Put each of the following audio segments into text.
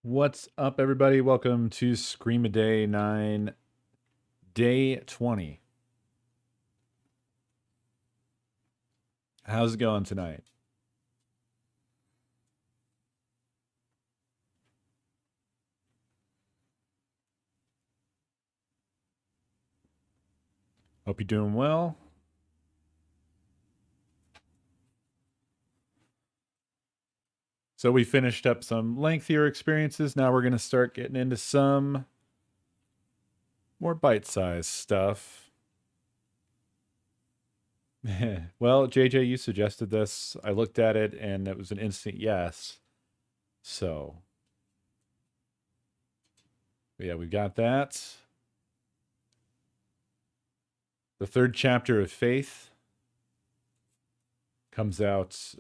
What's up, everybody? Welcome to ScreamADay 9, day 20. How's it going tonight? Hope you're doing well. So we finished up some lengthier experiences. Now we're going to start getting into some more bite-sized stuff. Well, JJ, you suggested this. I looked at it and it was an instant yes. So, yeah, we got that. The third chapter of Faith comes out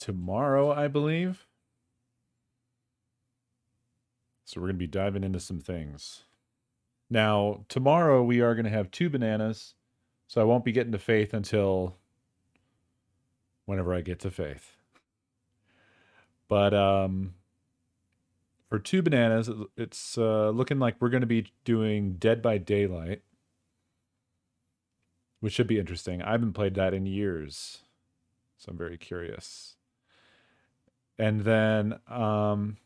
tomorrow, I believe. So we're going to be diving into some things. Now, tomorrow we are going to have 2 bananas, so I won't be getting to Faith until whenever I get to Faith. But for 2 bananas, it's looking like we're going to be doing Dead by Daylight, which should be interesting. I haven't played that in years, so I'm very curious. And then on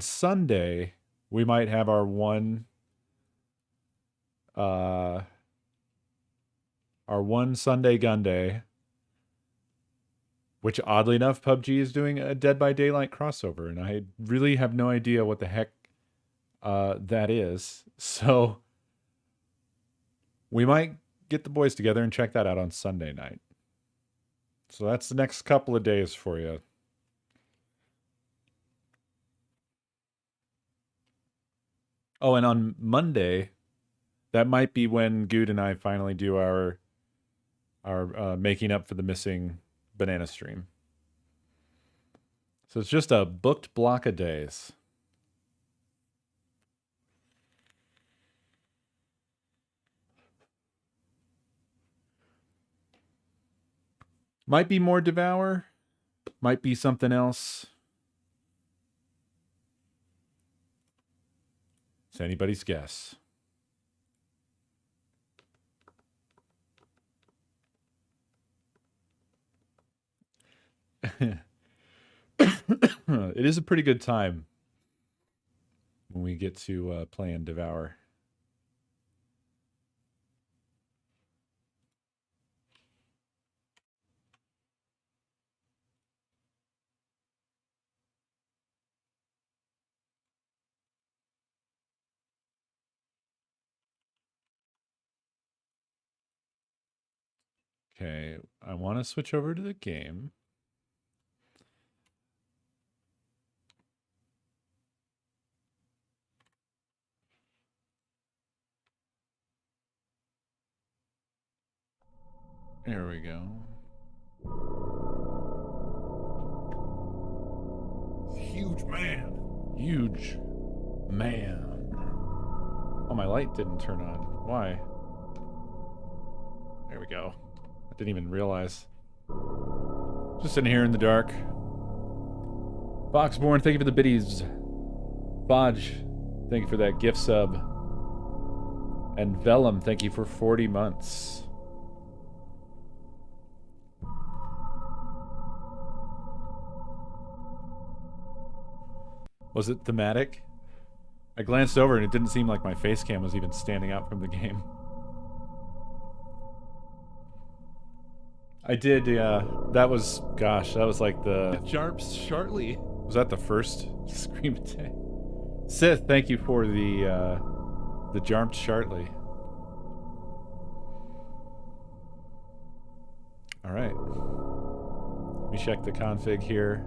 Sunday, we might have our one Sunday Gun Day, which oddly enough, PUBG is doing a Dead by Daylight crossover, and I really have no idea what the heck that is. So we might get the boys together and check that out on Sunday night. So that's the next couple of days for you. Oh, and on Monday, that might be when Good and I finally do our making up for the missing banana stream. So it's just a booked block of days. Might be more Devour. Might be something else. It's anybody's guess. It is a pretty good time when we get to play and Devour. Okay, I want to switch over to the game. There we go. Huge man. Huge man. Oh, my light didn't turn on. Why? There we go. I didn't even realize. Just sitting here in the dark. Foxborn, thank you for the biddies. Bodge, thank you for that gift sub. And Vellum, thank you for 40 months. Was it thematic? I glanced over and it didn't seem like my face cam was even standing out from the game. I did, yeah. That was, gosh, that was like the... Jarps Shartley. Was that the first ScreamADay? Sith, thank you for the Jarped Shartley. Alright. Let me check the config here.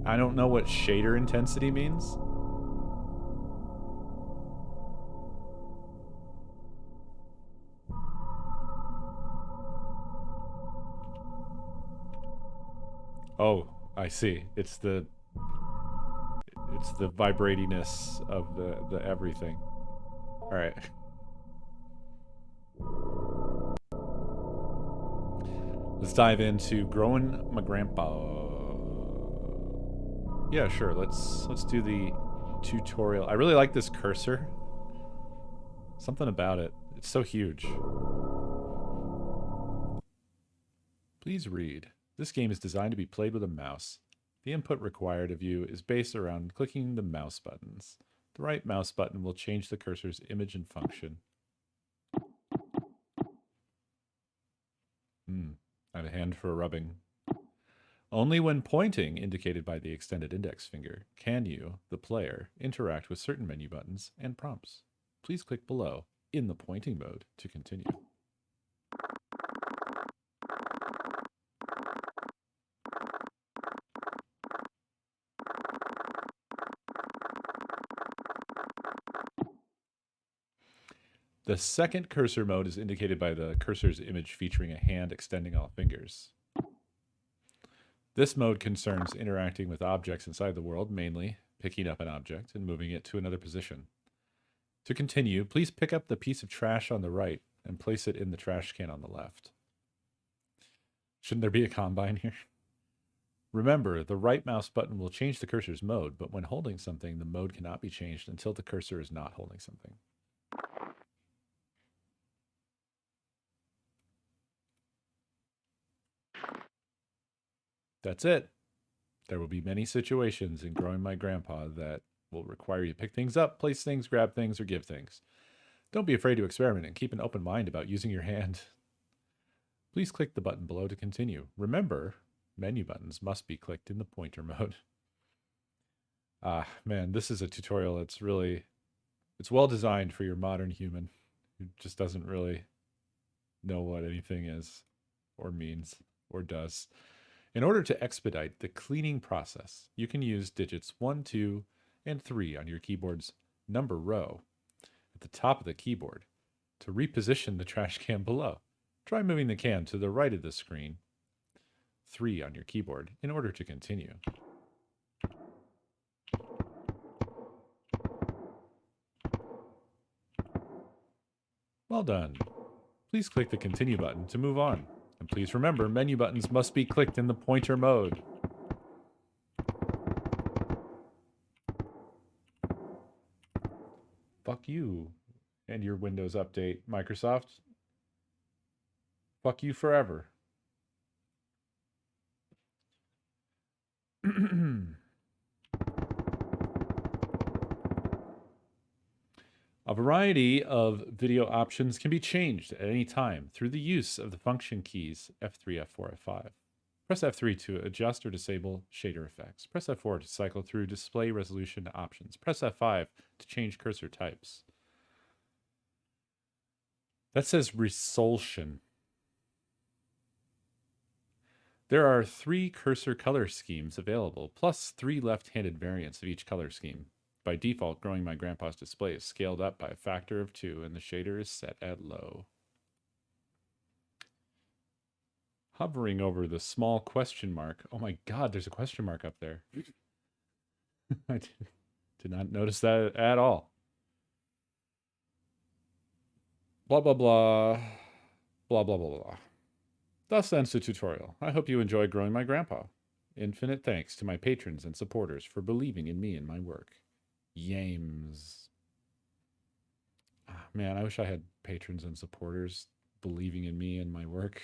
I don't know what shader intensity means. Oh, I see. It's the vibratiness of the everything. All right. Let's dive into growing my grandpa. Yeah, sure. Let's do the tutorial. I really like this cursor. Something about it. It's so huge. Please read. This game is designed to be played with a mouse. The input required of you is based around clicking the mouse buttons. The right mouse button will change the cursor's image and function. I have a hand for rubbing. Only when pointing, indicated by the extended index finger, can you, the player, interact with certain menu buttons and prompts. Please click below, in the pointing mode, to continue. The second cursor mode is indicated by the cursor's image featuring a hand extending all fingers. This mode concerns interacting with objects inside the world, mainly picking up an object and moving it to another position. To continue, please pick up the piece of trash on the right and place it in the trash can on the left. Shouldn't there be a combine here? Remember, the right mouse button will change the cursor's mode, but when holding something, the mode cannot be changed until the cursor is not holding something. That's it. There will be many situations in Growing My Grandpa that will require you to pick things up, place things, grab things, or give things. Don't be afraid to experiment and keep an open mind about using your hand. Please click the button below to continue. Remember, menu buttons must be clicked in the pointer mode. Man, this is a tutorial that's it's well designed for your modern human who just doesn't really know what anything is or means or does. In order to expedite the cleaning process, you can use digits 1, 2, and 3 on your keyboard's number row at the top of the keyboard to reposition the trash can below. Try moving the can to the right of the screen, 3 on your keyboard, in order to continue. Well done. Please click the continue button to move on. And please remember, menu buttons must be clicked in the pointer mode. Fuck you and your Windows update, Microsoft. Fuck you forever. A variety of video options can be changed at any time through the use of the function keys F3, F4, F5. Press F3 to adjust or disable shader effects. Press F4 to cycle through display resolution options. Press F5 to change cursor types. That says resolution. There are 3 cursor color schemes available, plus 3 left-handed variants of each color scheme. By default, Growing My Grandpa's display is scaled up by a factor of 2, and the shader is set at low. Hovering over the small question mark. Oh my god, there's a question mark up there. I did not notice that at all. Blah, blah, blah. Blah, blah, blah, blah. Thus ends the tutorial. I hope you enjoyed Growing My Grandpa. Infinite thanks to my patrons and supporters for believing in me and my work. Yames. Man, I wish I had patrons and supporters believing in me and my work.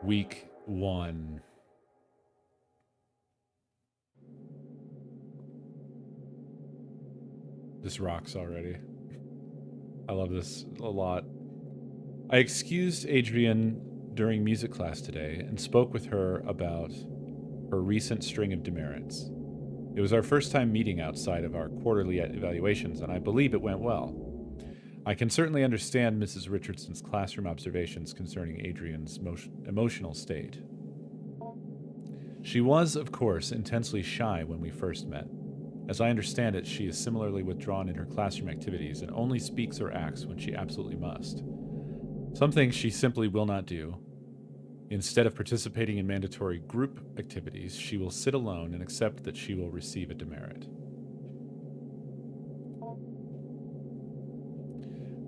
Week 1. This rocks already. I love this a lot. I excused Adrienne during music class today and spoke with her about her recent string of demerits. It was our first time meeting outside of our quarterly evaluations, and I believe it went well. I can certainly understand Mrs. Richardson's classroom observations concerning Adrienne's emotional state. She was, of course, intensely shy when we first met. As I understand it, she is similarly withdrawn in her classroom activities and only speaks or acts when she absolutely must. Some things she simply will not do. Instead of participating in mandatory group activities, she will sit alone and accept that she will receive a demerit.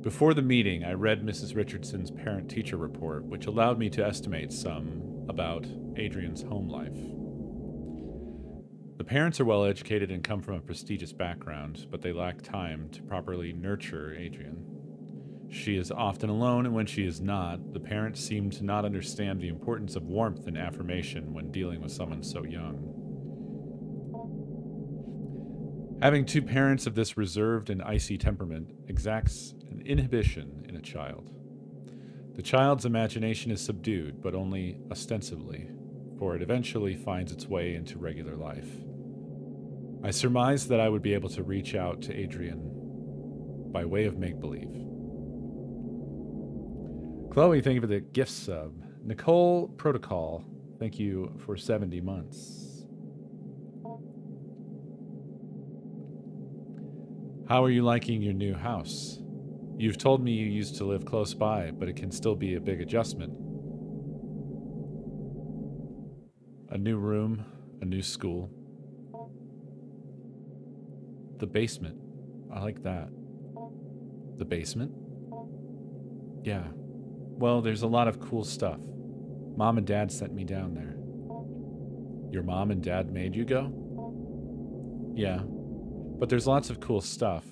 Before the meeting, I read Mrs. Richardson's parent-teacher report, which allowed me to estimate some about Adrian's home life. The parents are well educated and come from a prestigious background, but they lack time to properly nurture Adrian. She is often alone, and when she is not, the parents seem to not understand the importance of warmth and affirmation when dealing with someone so young. Having two parents of this reserved and icy temperament exacts an inhibition in a child. The child's imagination is subdued, but only ostensibly, for it eventually finds its way into regular life. I surmised that I would be able to reach out to Adrian by way of make-believe. Chloe, thank you for the gift sub. Nicole Protocol, thank you for 70 months. How are you liking your new house? You've told me you used to live close by, but it can still be a big adjustment. A new room, a new school. The basement. I like that. The basement? Yeah. Well, there's a lot of cool stuff. Mom and Dad sent me down there. Your mom and dad made you go? Yeah. But there's lots of cool stuff.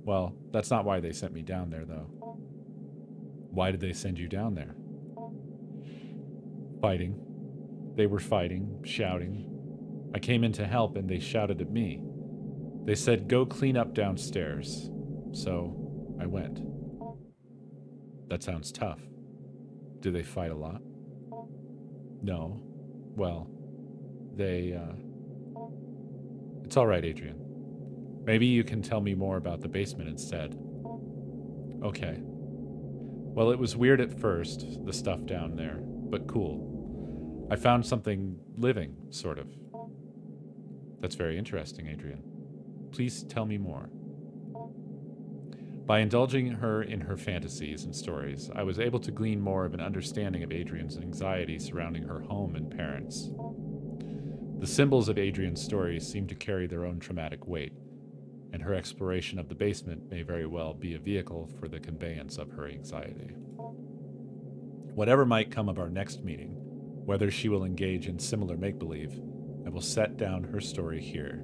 Well, that's not why they sent me down there, though. Why did they send you down there? Fighting. They were fighting, shouting. I came in to help and they shouted at me. They said, go clean up downstairs. So, I went. That sounds tough. Do they fight a lot? No. Well, It's all right, Adrian. Maybe you can tell me more about the basement instead. Okay. Well, it was weird at first, the stuff down there, but cool. I found something living, sort of. That's very interesting, Adrian. Please tell me more. By indulging her in her fantasies and stories, I was able to glean more of an understanding of Adrian's anxiety surrounding her home and parents. The symbols of Adrian's stories seem to carry their own traumatic weight, and her exploration of the basement may very well be a vehicle for the conveyance of her anxiety. Whatever might come of our next meeting, whether she will engage in similar make-believe, I will set down her story here.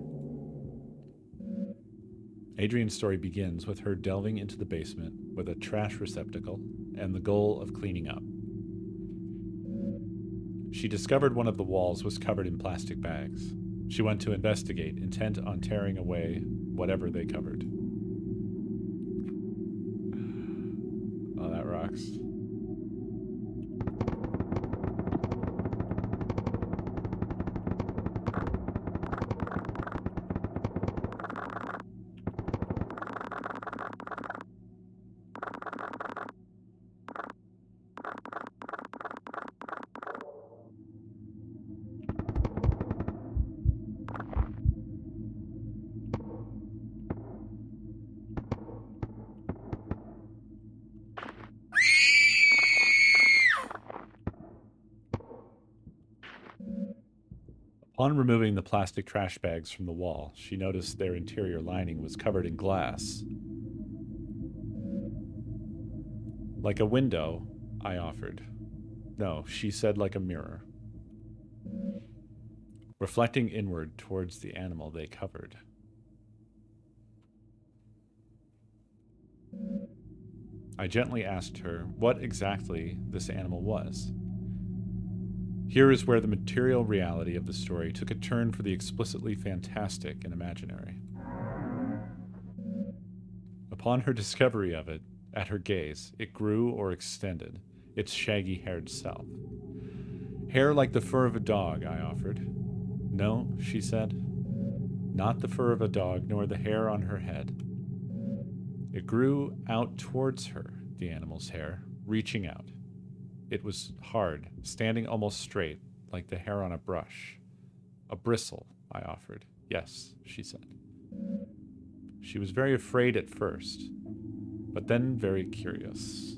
Adrian's story begins with her delving into the basement with a trash receptacle and the goal of cleaning up. She discovered one of the walls was covered in plastic bags. She went to investigate, intent on tearing away whatever they covered. Oh, that rocks. Upon removing the plastic trash bags from the wall, she noticed their interior lining was covered in glass. Like a window, I offered. No, she said like a mirror. Reflecting inward towards the animal they covered. I gently asked her what exactly this animal was. Here is where the material reality of the story took a turn for the explicitly fantastic and imaginary. Upon her discovery of it, at her gaze, it grew or extended, its shaggy-haired self. Hair like the fur of a dog, I offered. No, she said. Not the fur of a dog, nor the hair on her head. It grew out towards her, the animal's hair, reaching out. It was hard, standing almost straight, like the hair on a brush. A bristle, I offered. Yes, she said. She was very afraid at first, but then very curious.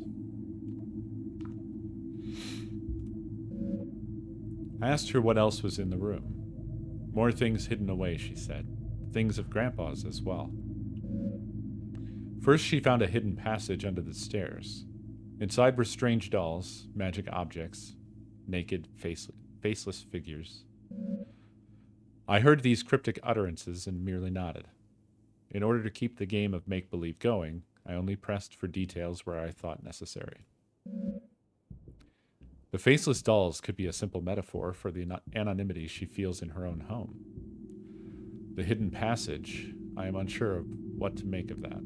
I asked her what else was in the room. More things hidden away, she said. Things of Grandpa's as well. First, she found a hidden passage under the stairs. Inside were strange dolls, magic objects, naked, faceless figures. I heard these cryptic utterances and merely nodded. In order to keep the game of make-believe going, I only pressed for details where I thought necessary. The faceless dolls could be a simple metaphor for the anonymity she feels in her own home. The hidden passage, I am unsure of what to make of that.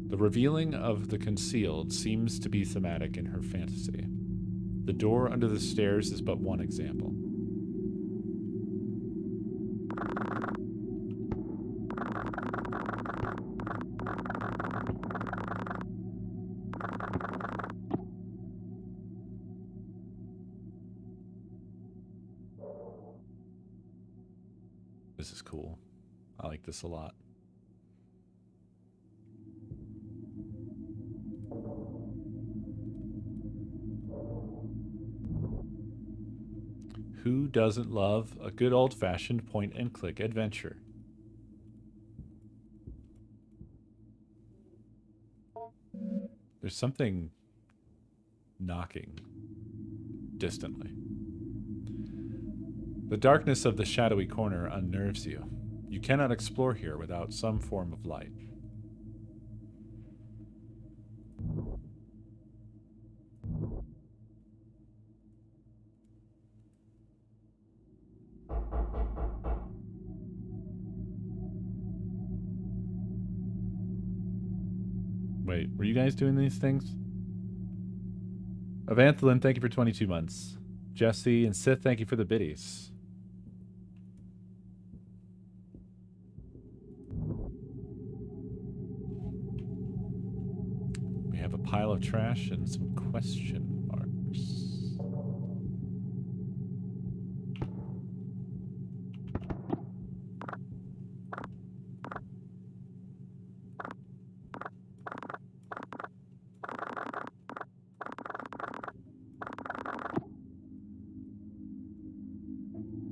The revealing of the concealed seems to be thematic in her fantasy. The door under the stairs is but one example. This is cool. I like this a lot. Who doesn't love a good old-fashioned point-and-click adventure? There's something knocking distantly. The darkness of the shadowy corner unnerves you. You cannot explore here without some form of light. Wait, were you guys doing these things? Evanthalin, thank you for 22 months. Jesse and Sith, thank you for the biddies. We have a pile of trash and some question marks.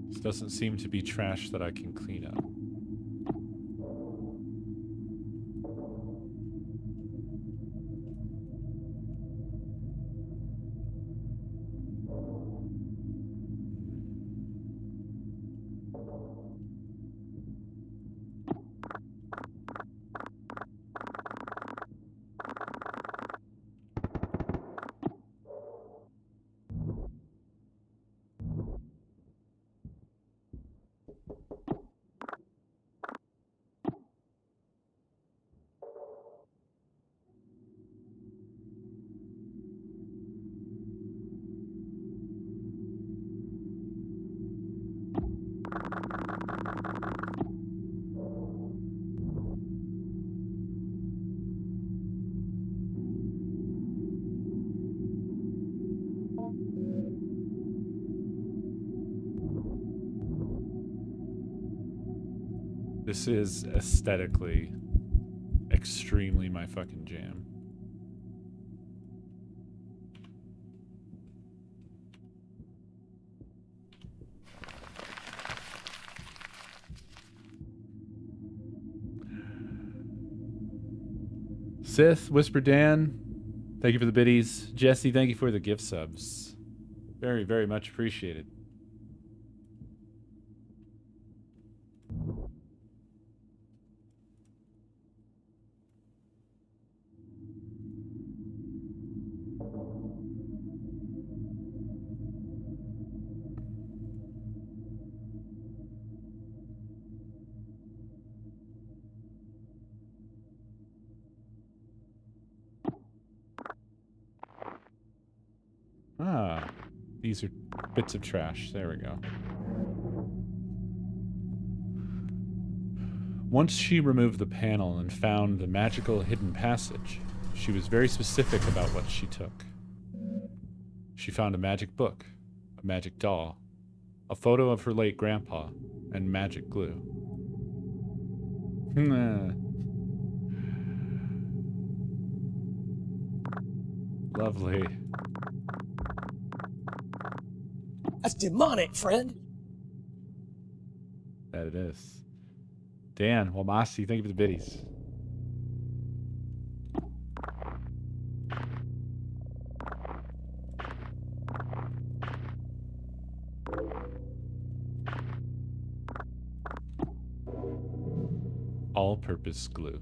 This doesn't seem to be trash that I can clean up. This is aesthetically extremely my fucking jam. Sith, Whisper Dan, thank you for the biddies. Jesse, thank you for the gift subs. Very, very much appreciated. Ah, these are bits of trash. There we go. Once she removed the panel and found the magical hidden passage, she was very specific about what she took. She found a magic book, a magic doll, a photo of her late grandpa, and magic glue. Lovely. That's demonic, friend. That it is. Dan, Wamasi, thank you for the biddies. all-purpose glue.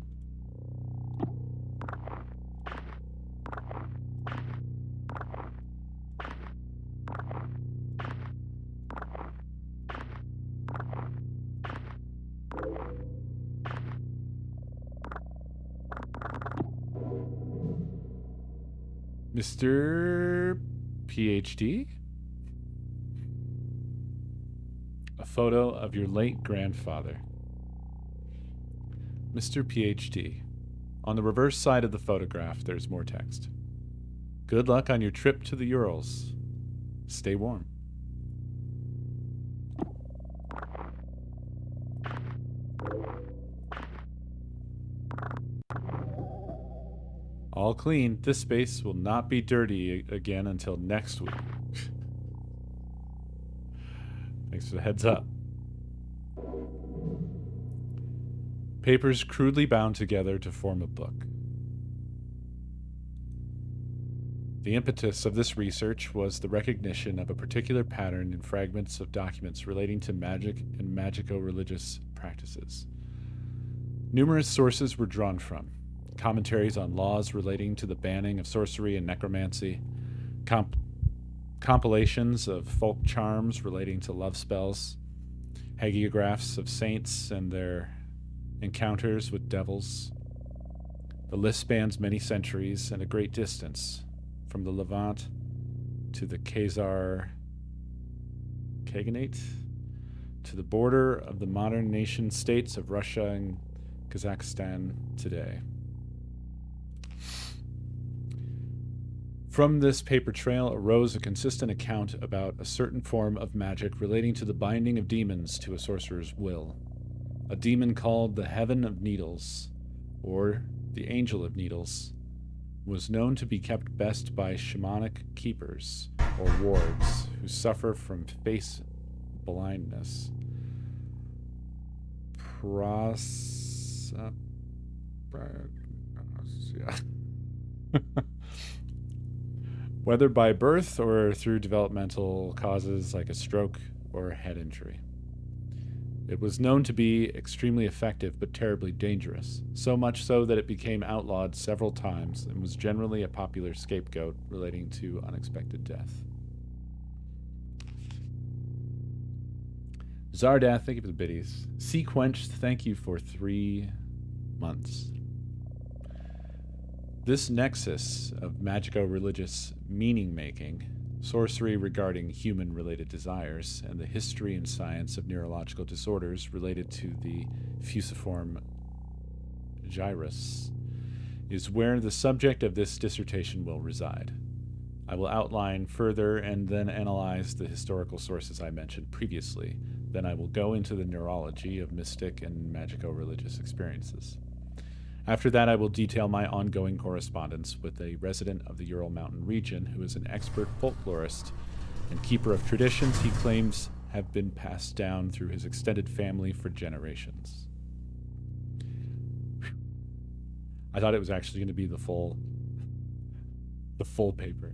Mr. PhD? A photo of your late grandfather. Mr. PhD. On the reverse side of the photograph, there's more text. Good luck on your trip to the Urals. Stay warm. All clean. This space will not be dirty again until next week. Thanks for the heads up. Papers crudely bound together to form a book. The impetus of this research was the recognition of a particular pattern in fragments of documents relating to magic and magico-religious practices. Numerous sources were drawn from. Commentaries on laws relating to the banning of sorcery and necromancy, compilations of folk charms relating to love spells, hagiographs of saints and their encounters with devils. The list spans many centuries and a great distance, from the Levant to the Coestar Khaganate to the border of the modern nation states of Russia and Kazakhstan today. From this paper trail arose a consistent account about a certain form of magic relating to the binding of demons to a sorcerer's will. A demon called the Heaven of Needles, or the Angel of Needles, was known to be kept best by shamanic keepers, or wards, who suffer from face blindness. Whether by birth or through developmental causes like a stroke or a head injury. It was known to be extremely effective but terribly dangerous, so much so that it became outlawed several times and was generally a popular scapegoat relating to unexpected death. Zardath, thank you for the biddies. Sequenched, thank you for 3 months. This nexus of magico-religious meaning-making, sorcery regarding human-related desires, and the history and science of neurological disorders related to the fusiform gyrus is where the subject of this dissertation will reside. I will outline further and then analyze the historical sources I mentioned previously. Then I will go into the neurology of mystic and magico-religious experiences. After that, I will detail my ongoing correspondence with a resident of the Ural Mountain region who is an expert folklorist and keeper of traditions he claims have been passed down through his extended family for generations. Whew. I thought it was actually going to be the full paper.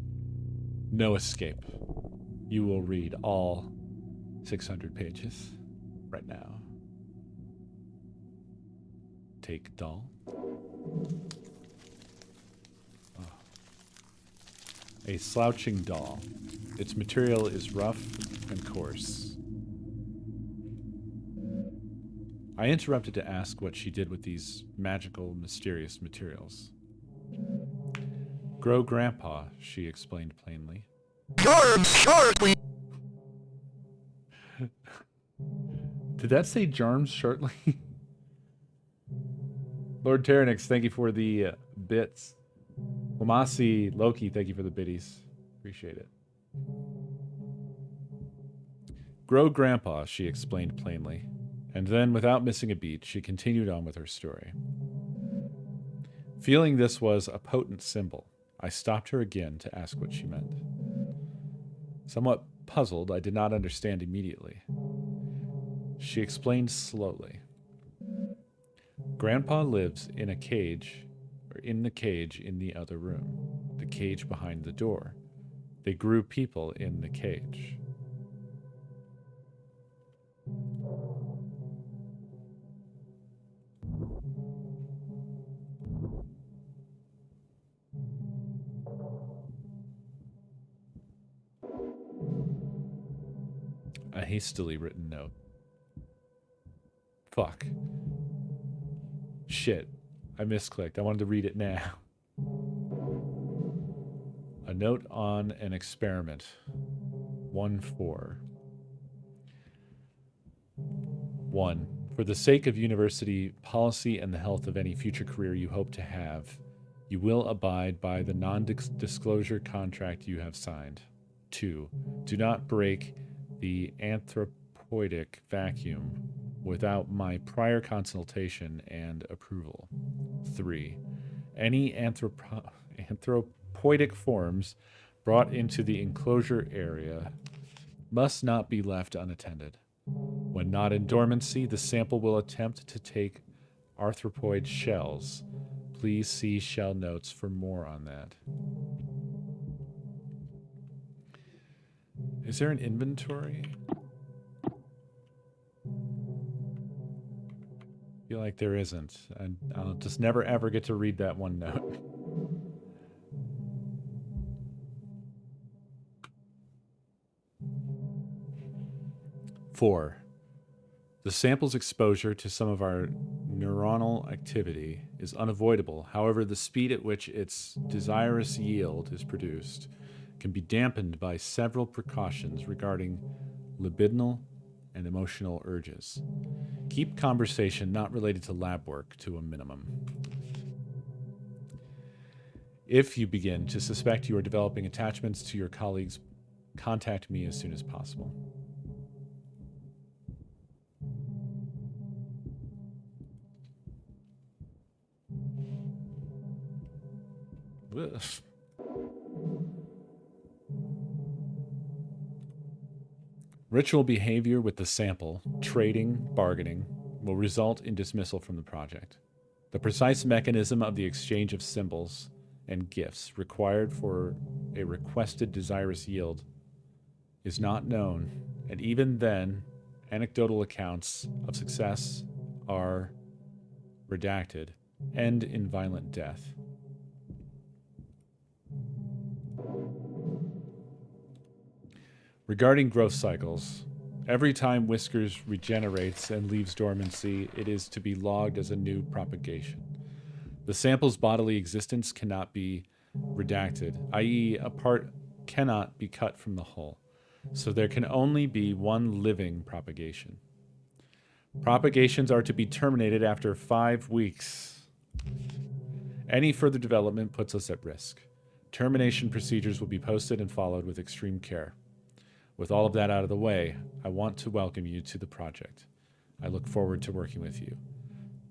No escape. You will read all 600 pages right now. Take doll. Oh. A slouching doll. Its material is rough and coarse. I interrupted to ask what she did with these magical, mysterious materials. Grow Grandpa, she explained plainly. Shortly. Did that say Jarms shortly? Lord Terranix, thank you for the bits. Wamasi Loki, thank you for the biddies. Appreciate it. Grow Grandpa, she explained plainly. And then, without missing a beat, she continued on with her story. Feeling this was a potent symbol, I stopped her again to ask what she meant. Somewhat puzzled, I did not understand immediately. She explained slowly. Grandpa lives in a cage, or in the cage in the other room, the cage behind the door. They grew people in the cage. A hastily written note. Fuck. Shit. I misclicked. I wanted to read it now. A note on an experiment. 1-4. 1. For the sake of university policy and the health of any future career you hope to have, you will abide by the non-disclosure contract you have signed. 2. Do not break the anthropoidic vacuum without my prior consultation and approval. 3. Any anthropoidic forms brought into the enclosure area must not be left unattended. When not in dormancy, the sample will attempt to take arthropoid shells. Please see shell notes for more on that. Is there an inventory? I feel like there isn't. I'll just never ever get to read that one note. 4. The sample's exposure to some of our neuronal activity is unavoidable. However, the speed at which its desirous yield is produced can be dampened by several precautions regarding libidinal and emotional urges. Keep conversation not related to lab work to a minimum. If you begin to suspect you are developing attachments to your colleagues, contact me as soon as possible. Ugh. Ritual behavior with the sample, trading, bargaining, will result in dismissal from the project. The precise mechanism of the exchange of symbols and gifts required for a requested desirous yield is not known, and even then, anecdotal accounts of success are redacted, end in violent death. Regarding growth cycles, every time Whiskers regenerates and leaves dormancy, it is to be logged as a new propagation. The sample's bodily existence cannot be redacted, i.e., a part cannot be cut from the whole, so there can only be one living propagation. Propagations are to be terminated after 5 weeks. Any further development puts us at risk. Termination procedures will be posted and followed with extreme care. With all of that out of the way, I want to welcome you to the project. I look forward to working with you.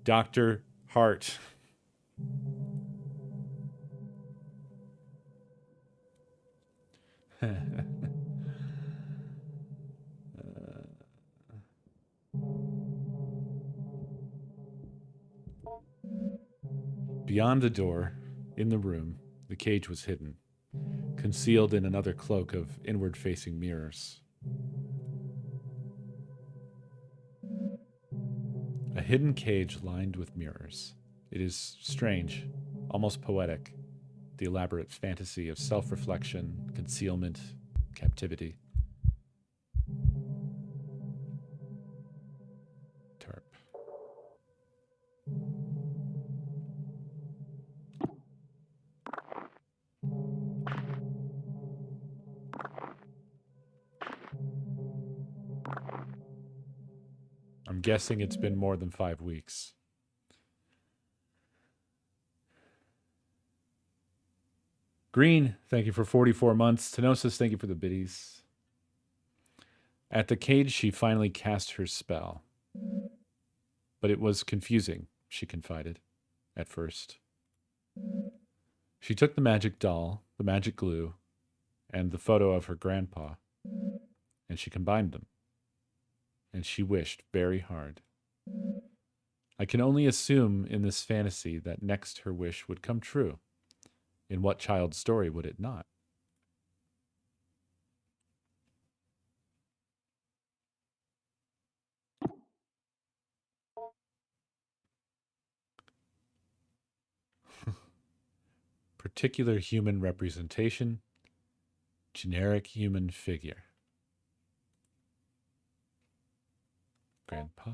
Dr. Hart. Beyond the door, in the room, the cage was hidden, concealed in another cloak of inward-facing mirrors. A hidden cage lined with mirrors. It is strange, almost poetic, the elaborate fantasy of self-reflection, concealment, captivity. Tarp. I'm guessing it's been more than 5 weeks. Green, thank you for 44 months. Tenosis, thank you for the biddies. At the cage, she finally cast her spell. But it was confusing, she confided, at first. She took the magic doll, the magic glue, and the photo of her grandpa, and she combined them. And she wished very hard. I can only assume in this fantasy that next her wish would come true. In what child's story would it not? Particular human representation, generic human figure. Grandpa.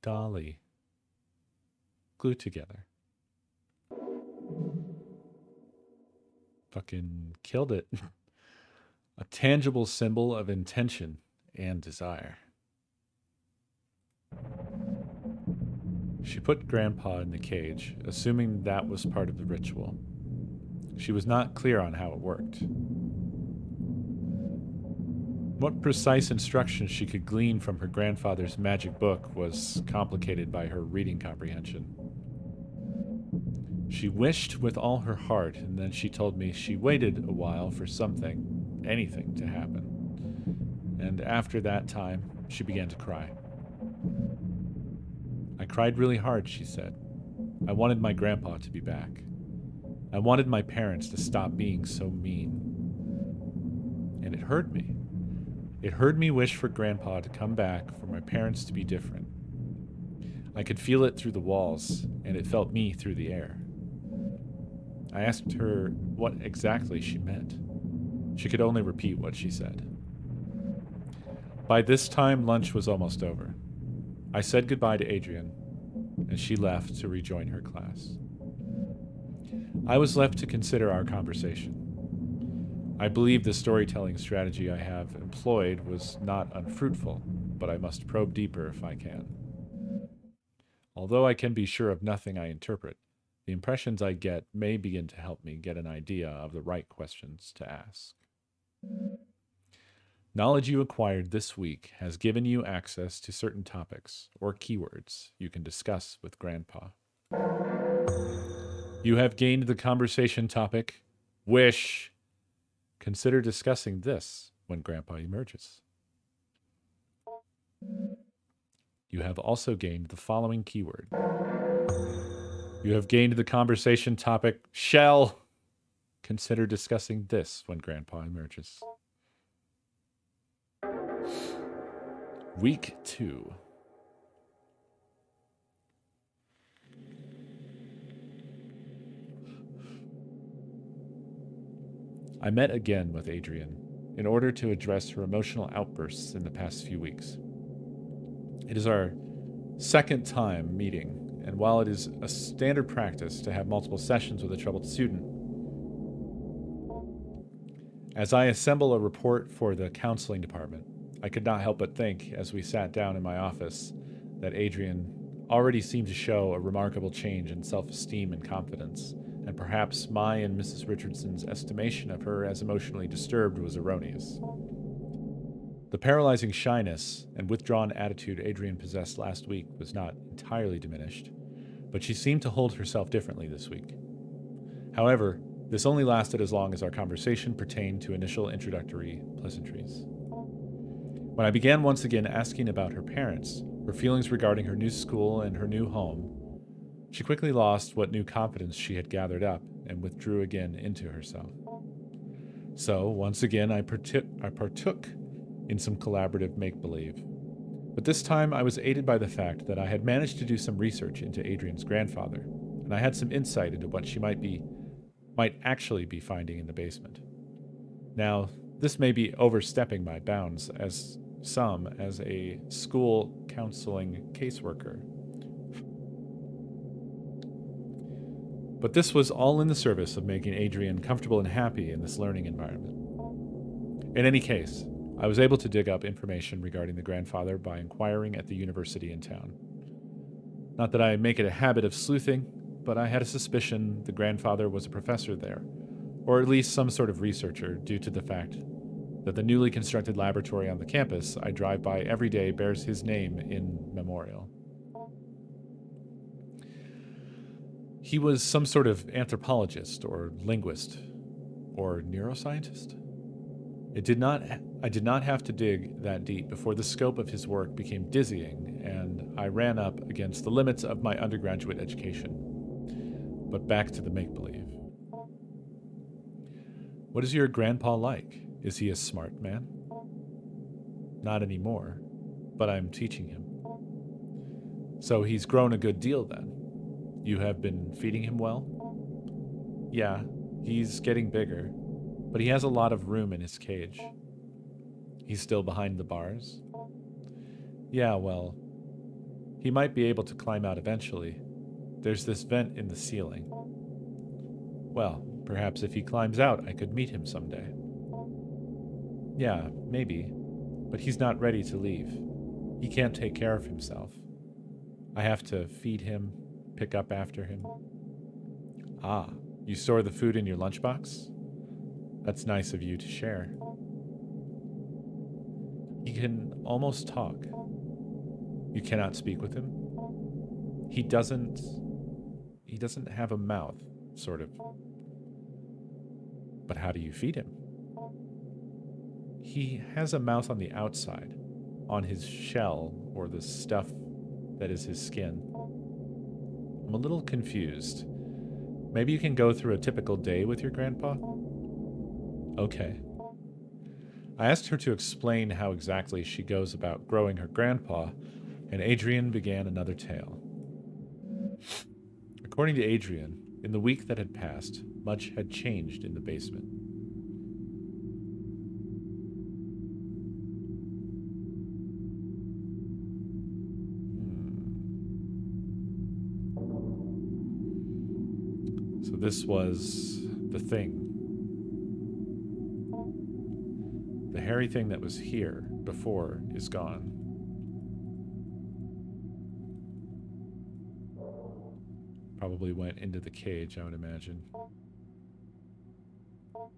Dolly. Glued together. Fucking killed it. A tangible symbol of intention and desire. She put Grandpa in the cage, assuming that was part of the ritual. She was not clear on how it worked. What precise instructions she could glean from her grandfather's magic book was complicated by her reading comprehension. She wished with all her heart, and then she told me she waited a while for something, anything, to happen. And after that time, she began to cry. I cried really hard, she said. I wanted my grandpa to be back. I wanted my parents to stop being so mean. And it hurt me. It hurt me wish for Grandpa to come back, for my parents to be different. I could feel it through the walls, and it felt me through the air. I asked her what exactly she meant. She could only repeat what she said. By this time, lunch was almost over. I said goodbye to Adrian, and she left to rejoin her class. I was left to consider our conversation. I believe the storytelling strategy I have employed was not unfruitful, but I must probe deeper if I can. Although I can be sure of nothing I interpret, the impressions I get may begin to help me get an idea of the right questions to ask. Knowledge you acquired this week has given you access to certain topics or keywords you can discuss with Grandpa. You have gained the conversation topic, wish. Consider discussing this when Grandpa emerges. You have also gained the following keyword. You have gained the conversation topic, shell. Consider discussing this when Grandpa emerges. Week 2. I met again with Adrian in order to address her emotional outbursts in the past few weeks. It is our second time meeting, and while it is a standard practice to have multiple sessions with a troubled student, as I assemble a report for the counseling department, I could not help but think, as we sat down in my office, that Adrian already seemed to show a remarkable change in self-esteem and confidence, and perhaps my and Mrs. Richardson's estimation of her as emotionally disturbed was erroneous. The paralyzing shyness and withdrawn attitude Adrian possessed last week was not entirely diminished, but she seemed to hold herself differently this week. However, this only lasted as long as our conversation pertained to initial introductory pleasantries. When I began once again asking about her parents, her feelings regarding her new school and her new home, she quickly lost what new confidence she had gathered up and withdrew again into herself. So, once again, I partook in some collaborative make-believe. But this time I was aided by the fact that I had managed to do some research into Adrian's grandfather, and I had some insight into what she might actually be finding in the basement. Now, this may be overstepping my bounds as a school counseling caseworker. But this was all in the service of making Adrian comfortable and happy in this learning environment. In any case, I was able to dig up information regarding the grandfather by inquiring at the university in town. Not that I make it a habit of sleuthing, but I had a suspicion the grandfather was a professor there, or at least some sort of researcher, due to the fact that the newly constructed laboratory on the campus I drive by every day bears his name in memorial. He was some sort of anthropologist or linguist or neuroscientist. I did not have to dig that deep before the scope of his work became dizzying and I ran up against the limits of my undergraduate education. But back to the make-believe. What is your grandpa like? Is he a smart man? Not anymore, but I'm teaching him. So he's grown a good deal then. You have been feeding him well? Yeah, he's getting bigger, but he has a lot of room in his cage. He's still behind the bars? Yeah, well, he might be able to climb out eventually. There's this vent in the ceiling. Well, perhaps if he climbs out, I could meet him someday. Yeah, maybe. But he's not ready to leave. He can't take care of himself. I have to feed him, pick up after him. Ah, you store the food in your lunchbox? That's nice of you to share. He can almost talk. You cannot speak with him? He doesn't have a mouth, sort of. But how do you feed him? He has a mouth on the outside, on his shell, or the stuff that is his skin. I'm a little confused. Maybe you can go through a typical day with your grandpa? Okay. I asked her to explain how exactly she goes about growing her grandpa, and Adrian began another tale. According to Adrian, in the week that had passed, much had changed in the basement. So this was the thing. The hairy thing that was here before is gone. Probably went into the cage, I would imagine. All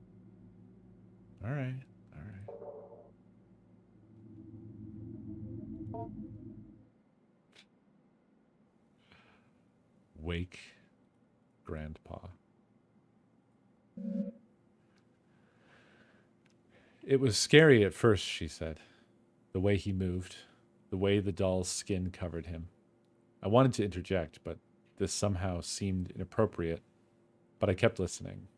right, all right. Wake Grandpa. It was scary at first, she said. The way he moved, the way the doll's skin covered him. I wanted to interject, but this somehow seemed inappropriate, but I kept listening.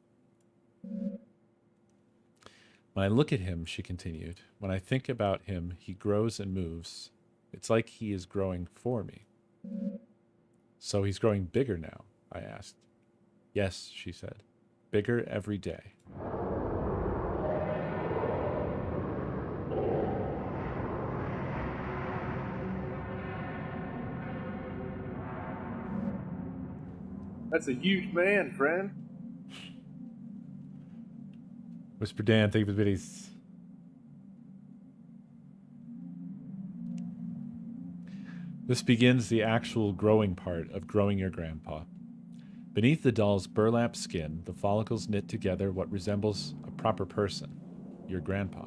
When I look at him, she continued, when I think about him, he grows and moves. It's like he is growing for me. So he's growing bigger now, I asked. Yes, she said. Bigger every day. That's a huge man, friend. Whisper Dan, thank you for the biddies. This begins the actual growing part of growing your grandpa. Beneath the doll's burlap skin, the follicles knit together what resembles a proper person, your grandpa.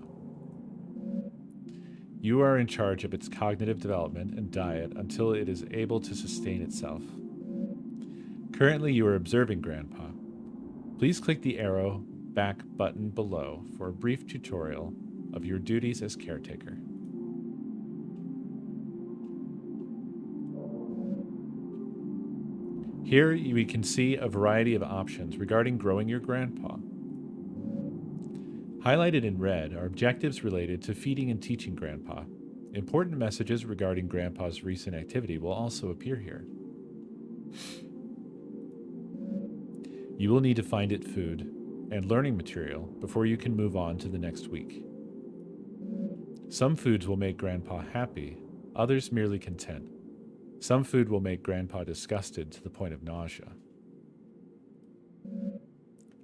You are in charge of its cognitive development and diet until it is able to sustain itself. Currently, you are observing Grandpa. Please click the arrow back button below for a brief tutorial of your duties as caretaker. Here we can see a variety of options regarding growing your grandpa. Highlighted in red are objectives related to feeding and teaching Grandpa. Important messages regarding Grandpa's recent activity will also appear here. You will need to find it food and learning material before you can move on to the next week. Some foods will make Grandpa happy, others merely content. Some food will make Grandpa disgusted to the point of nausea.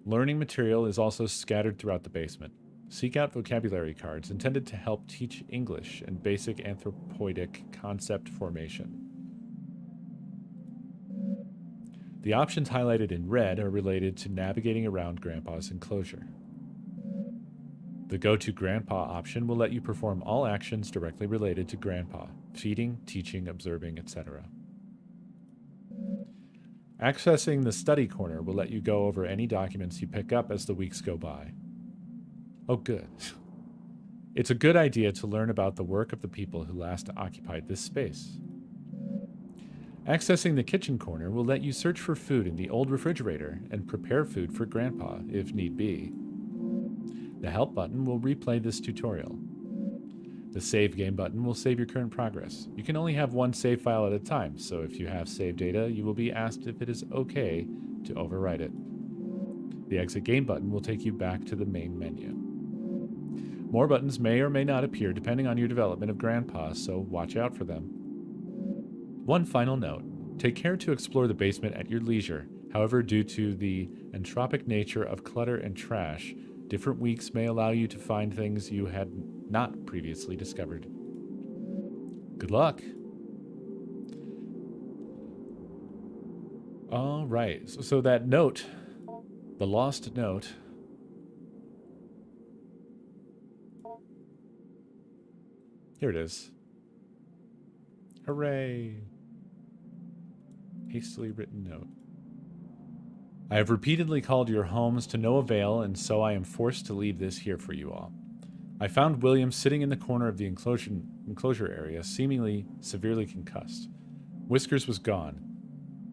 Learning material is also scattered throughout the basement. Seek out vocabulary cards intended to help teach English and basic anthropoidic concept formation. The options highlighted in red are related to navigating around Grandpa's enclosure. The Go to Grandpa option will let you perform all actions directly related to Grandpa, feeding, teaching, observing, etc. Accessing the Study Corner will let you go over any documents you pick up as the weeks go by. Oh, good. It's a good idea to learn about the work of the people who last occupied this space. Accessing the Kitchen Corner will let you search for food in the old refrigerator and prepare food for Grandpa if need be. The Help button will replay this tutorial. The Save Game button will save your current progress. You can only have one save file at a time, so if you have saved data, you will be asked if it is okay to overwrite it. The Exit Game button will take you back to the main menu. More buttons may or may not appear depending on your development of Grandpa, so watch out for them. One final note. Take care to explore the basement at your leisure. However, due to the entropic nature of clutter and trash, different weeks may allow you to find things you had not previously discovered. Good luck! All right, so that note, the lost note, here it is. Hooray! Hastily written note. I have repeatedly called your homes to no avail, and so I am forced to leave this here for you all. I found William sitting in the corner of the enclosure area, seemingly severely concussed. Whiskers was gone,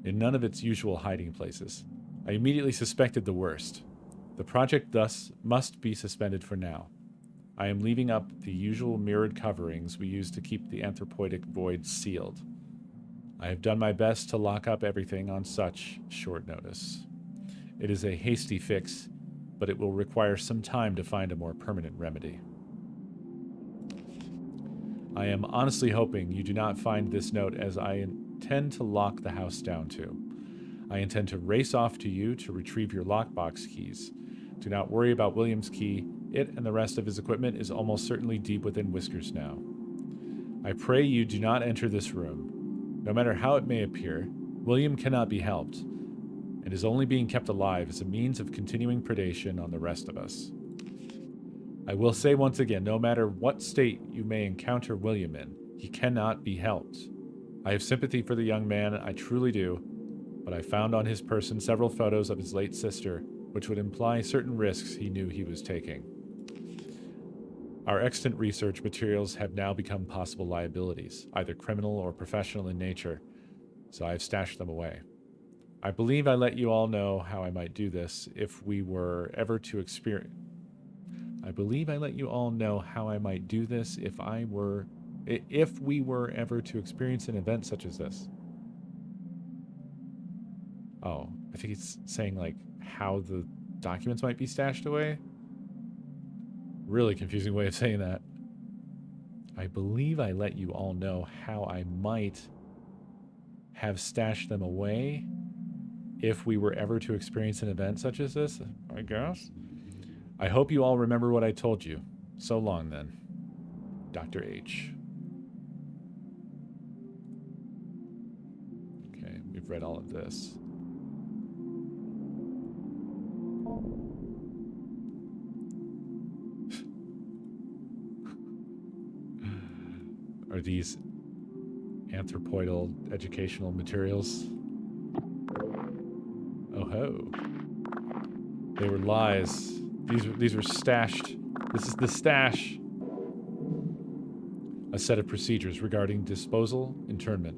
in none of its usual hiding places. I immediately suspected the worst. The project thus must be suspended for now. I am leaving up the usual mirrored coverings we use to keep the anthropoidic void sealed. I have done my best to lock up everything on such short notice. It is a hasty fix, but it will require some time to find a more permanent remedy. I am honestly hoping you do not find this note, as I intend to lock the house down too. I intend to race off to you to retrieve your lockbox keys. Do not worry about William's key. It and the rest of his equipment is almost certainly deep within Whiskers now. I pray you do not enter this room. No matter how it may appear, William cannot be helped, and is only being kept alive as a means of continuing predation on the rest of us. I will say once again, no matter what state you may encounter William in, he cannot be helped. I have sympathy for the young man, I truly do, but I found on his person several photos of his late sister, which would imply certain risks he knew he was taking. Our extant research materials have now become possible liabilities, either criminal or professional in nature, so I have stashed them away. I believe I let you all know how I might do this if we were ever to experience... if we were ever to experience an event such as this. Oh, I think it's saying, like, how the documents might be stashed away. Really confusing way of saying that. I believe I let you all know how I might have stashed them away if we were ever to experience an event such as this, I guess. I hope you all remember what I told you. So long, then. Dr. H. Okay, we've read all of this. Are these anthropoidal educational materials? Oh ho. They were lies. These were stashed. This is the stash. A set of procedures regarding disposal, internment.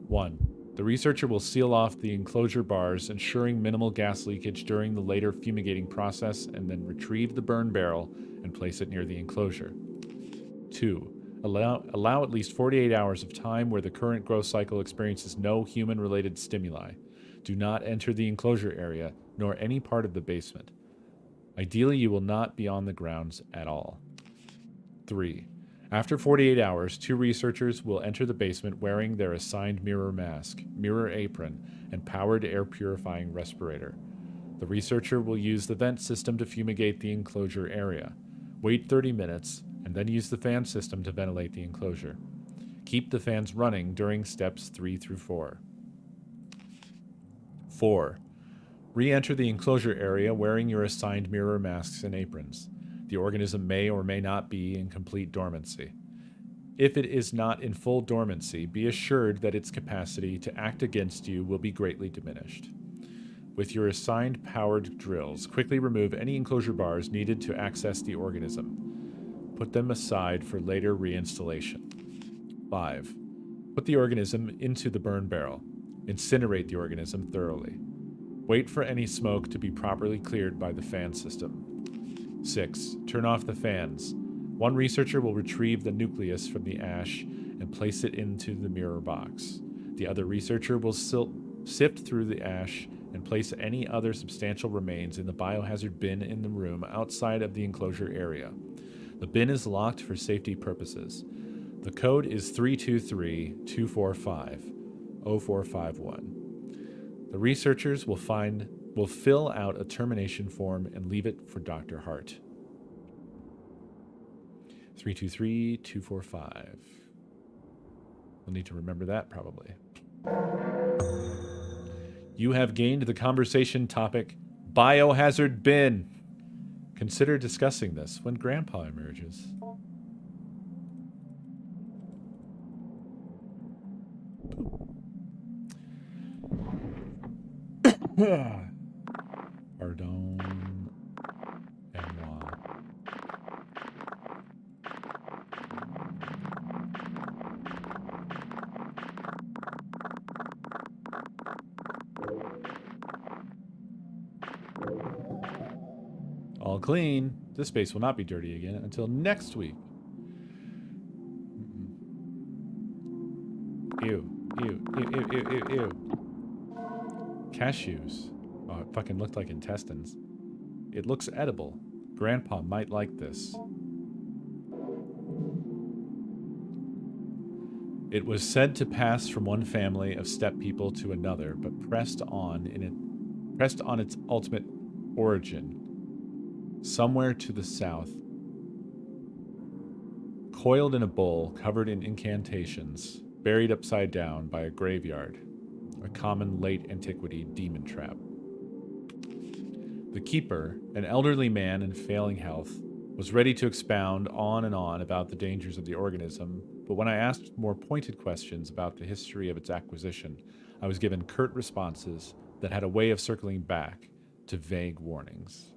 1. The researcher will seal off the enclosure bars, ensuring minimal gas leakage during the later fumigating process, and then retrieve the burn barrel and place it near the enclosure. 2. Allow at least 48 hours of time where the current growth cycle experiences no human-related stimuli. Do not enter the enclosure area, nor any part of the basement. Ideally, you will not be on the grounds at all. 3. After 48 hours, 2 researchers will enter the basement wearing their assigned mirror mask, mirror apron, and powered air purifying respirator. The researcher will use the vent system to fumigate the enclosure area. Wait 30 minutes, and then use the fan system to ventilate the enclosure. Keep the fans running during steps 3 through 4. 4. Re-enter the enclosure area wearing your assigned mirror masks and aprons. The organism may or may not be in complete dormancy. If it is not in full dormancy, be assured that its capacity to act against you will be greatly diminished. With your assigned powered drills, quickly remove any enclosure bars needed to access the organism. Put them aside for later reinstallation. 5. Put the organism into the burn barrel. Incinerate the organism thoroughly. Wait for any smoke to be properly cleared by the fan system. 6. Turn off the fans. One researcher will retrieve the nucleus from the ash and place it into the mirror box. The other researcher will sift through the ash and place any other substantial remains in the biohazard bin in the room outside of the enclosure area. The bin is locked for safety purposes. The code is 323-245-0451. The researchers will fill out a termination form and leave it for Dr. Hart. 323-245. We'll need to remember that probably. You have gained the conversation topic, Biohazard Bin. Consider discussing this when Grandpa emerges. Pardon. And moi. All clean. This space will not be dirty again until next week. Ew. Ew. Ew, ew, ew, ew, ew. Cashews. Oh, it fucking looked like intestines. It looks edible. Grandpa might like this. It was said to pass from one family of steppe people to another, but pressed on its ultimate origin. Somewhere to the south, coiled in a bowl covered in incantations, buried upside down by a graveyard, a common late antiquity demon trap. The keeper, an elderly man in failing health, was ready to expound on and on about the dangers of the organism, but when I asked more pointed questions about the history of its acquisition, I was given curt responses that had a way of circling back to vague warnings.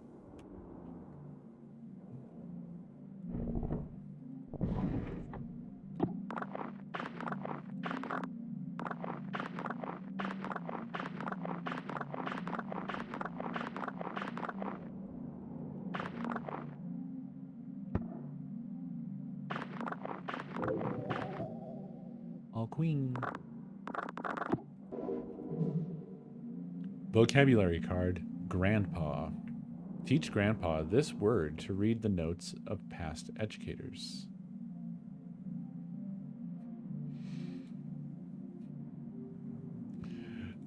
All queen. Vocabulary card, Grandpa. Teach Grandpa this word to read the notes of past educators.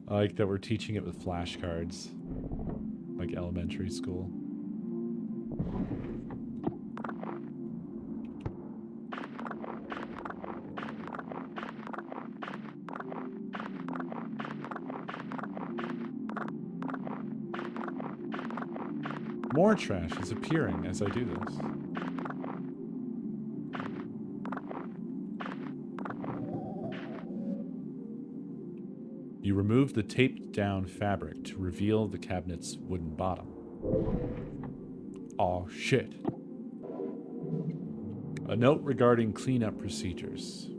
I like that we're teaching it with flashcards, like elementary school. More trash is appearing as I do this. You remove the taped down fabric to reveal the cabinet's wooden bottom. Aw, shit. A note regarding cleanup procedures.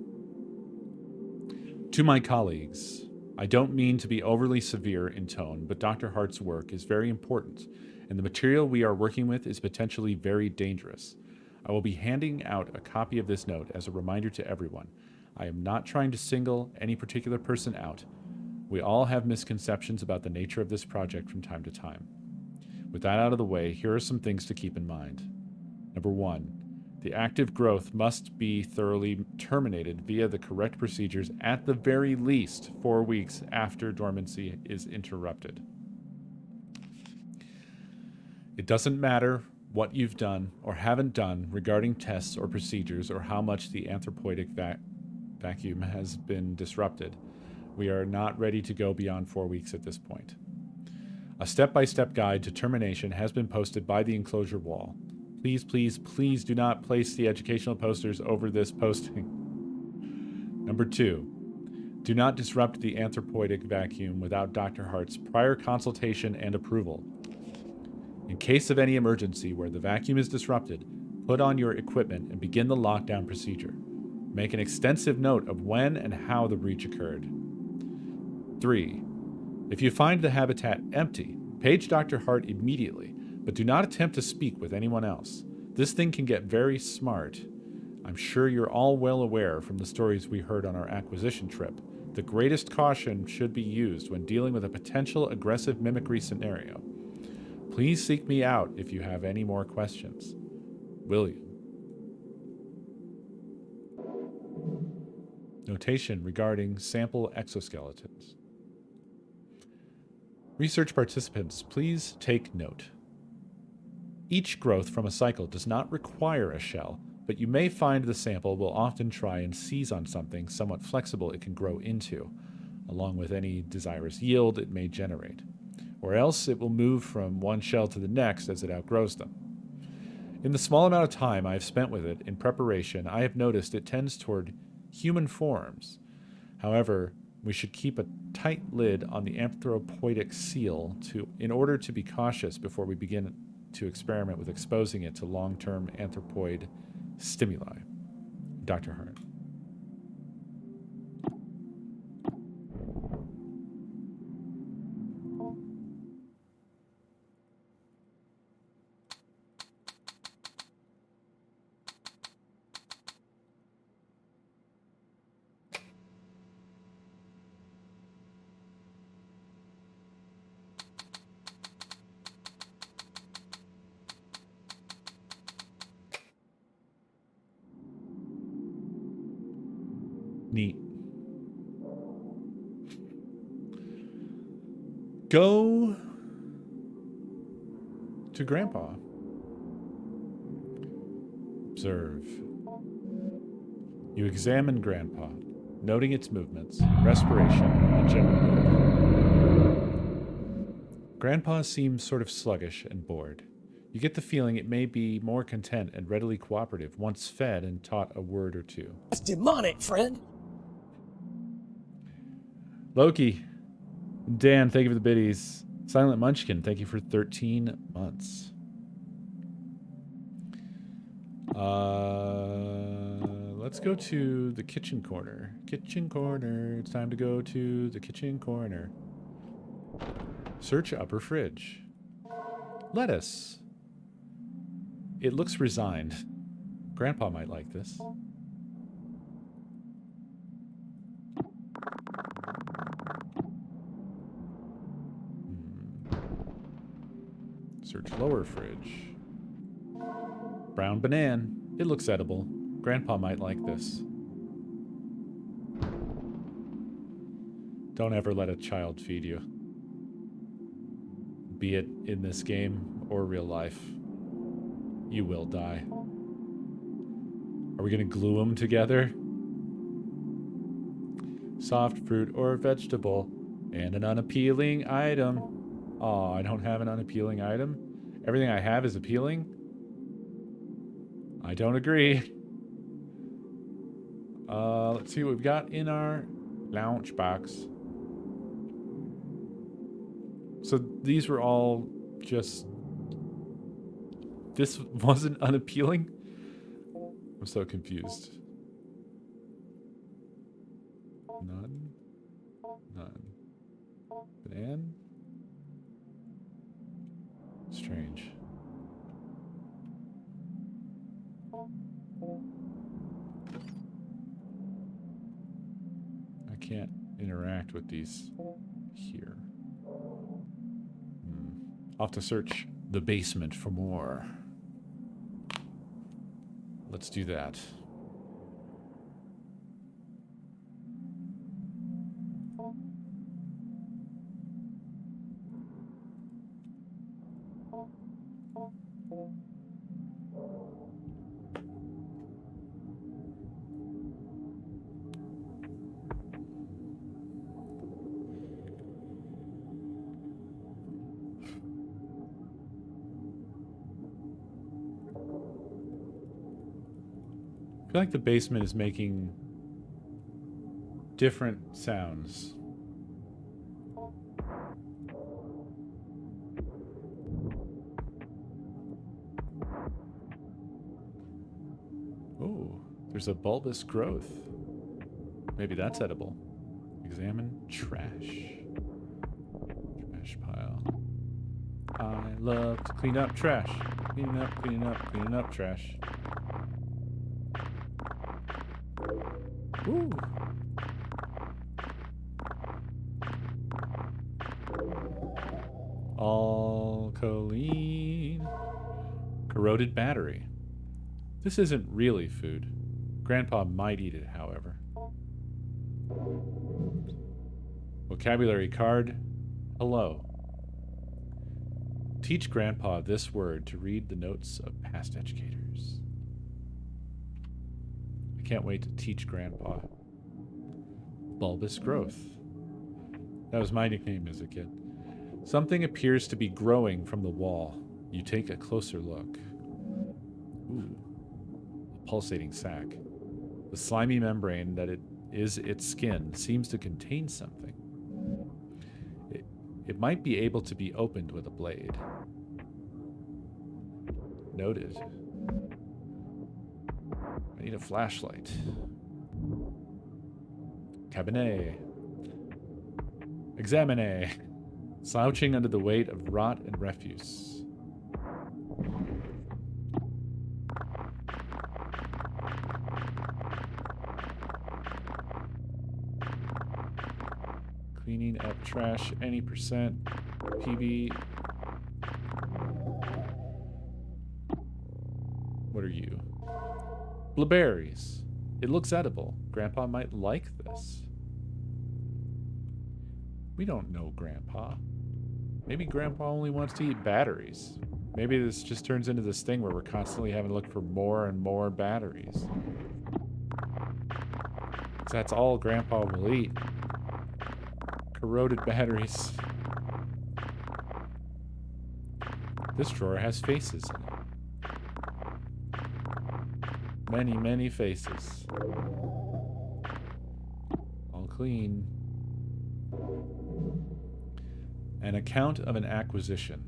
To my colleagues, I don't mean to be overly severe in tone, but Dr. Hart's work is very important, and the material we are working with is potentially very dangerous. I will be handing out a copy of this note as a reminder to everyone. I am not trying to single any particular person out. We all have misconceptions about the nature of this project from time to time. With that out of the way, here are some things to keep in mind. Number 1, the active growth must be thoroughly terminated via the correct procedures at the very least 4 weeks after dormancy is interrupted. It doesn't matter what you've done or haven't done regarding tests or procedures or how much the anthropoidic vacuum has been disrupted. We are not ready to go beyond 4 weeks at this point. A step-by-step guide to termination has been posted by the enclosure wall. Please, please, please do not place the educational posters over this posting. Number 2, do not disrupt the anthropoidic vacuum without Dr. Hart's prior consultation and approval. In case of any emergency where the vacuum is disrupted, put on your equipment and begin the lockdown procedure. Make an extensive note of when and how the breach occurred. 3, if you find the habitat empty, page Dr. Hart immediately, but do not attempt to speak with anyone else. This thing can get very smart. I'm sure you're all well aware from the stories we heard on our acquisition trip. The greatest caution should be used when dealing with a potential aggressive mimicry scenario. Please seek me out if you have any more questions. William. Notation regarding sample exoskeletons. Research participants, please take note. Each growth from a cycle does not require a shell, but you may find the sample will often try and seize on something somewhat flexible it can grow into, along with any desirous yield it may generate. Or else it will move from one shell to the next as it outgrows them. In the small amount of time I have spent with it in preparation, I have noticed it tends toward human forms. However, we should keep a tight lid on the anthropoidic seal in order to be cautious before we begin to experiment with exposing it to long-term anthropoid stimuli. Dr. Hart. Neat. Go to Grandpa. Observe. You examine Grandpa, noting its movements, respiration, and general mood. Grandpa seems sort of sluggish and bored. You get the feeling it may be more content and readily cooperative once fed and taught a word or two. That's demonic, friend. Loki. Dan, thank you for the biddies. Silent Munchkin, thank you for 13 months. Let's go to the kitchen corner. Kitchen corner. It's time to go to the kitchen corner. Search upper fridge. Lettuce. It looks resigned. Grandpa might like this. Search lower fridge. Brown banana. It looks edible. Grandpa might like this. Don't ever let a child feed you. Be it in this game or real life. You will die. Are we going to glue them together? Soft fruit or vegetable. And an unappealing item. Oh, I don't have an unappealing item? Everything I have is appealing? I don't agree. Let's see what we've got in our lunch box. So these were all just... This wasn't unappealing? I'm so confused. None. None. Banana? Strange. I can't interact with these here. I'll have to search the basement for more. Let's do that. I feel like the basement is making different sounds. Oh, there's a bulbous growth. Maybe that's edible. Examine trash. Trash pile. I love to clean up trash. Cleaning up trash. Ooh. Alkaline. Corroded battery. This isn't really food. Grandpa might eat it, however. Vocabulary card. Hello. Teach Grandpa this word to read the notes of past educators. I can't wait to teach Grandpa. Bulbous growth. That was my nickname as a kid. Something appears to be growing from the wall. You take a closer look. Ooh. A pulsating sac. The slimy membrane that is its skin seems to contain something. It might be able to be opened with a blade. Noted. I need a flashlight. Cabinet. Examine. Slouching under the weight of rot and refuse. Cleaning up trash any percent. PB. What are you? Blueberries. It looks edible. Grandpa might like this. We don't know Grandpa. Maybe Grandpa only wants to eat batteries. Maybe this just turns into this thing where we're constantly having to look for more and more batteries. 'Cause that's all Grandpa will eat. Corroded batteries. This drawer has faces in it. Many, many faces. All clean. An account of an acquisition.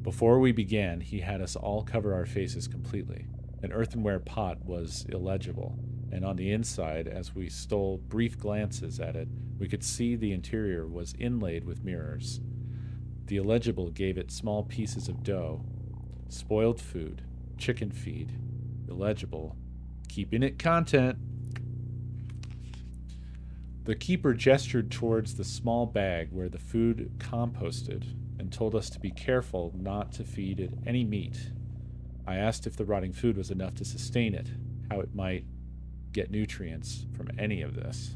Before we began, he had us all cover our faces completely. An earthenware pot was illegible, and on the inside, as we stole brief glances at it, we could see the interior was inlaid with mirrors. The illegible gave it small pieces of dough, spoiled food, chicken feed, illegible, keeping it content. The keeper gestured towards the small bag where the food composted and told us to be careful not to feed it any meat. I asked if the rotting food was enough to sustain it, how it might get nutrients from any of this.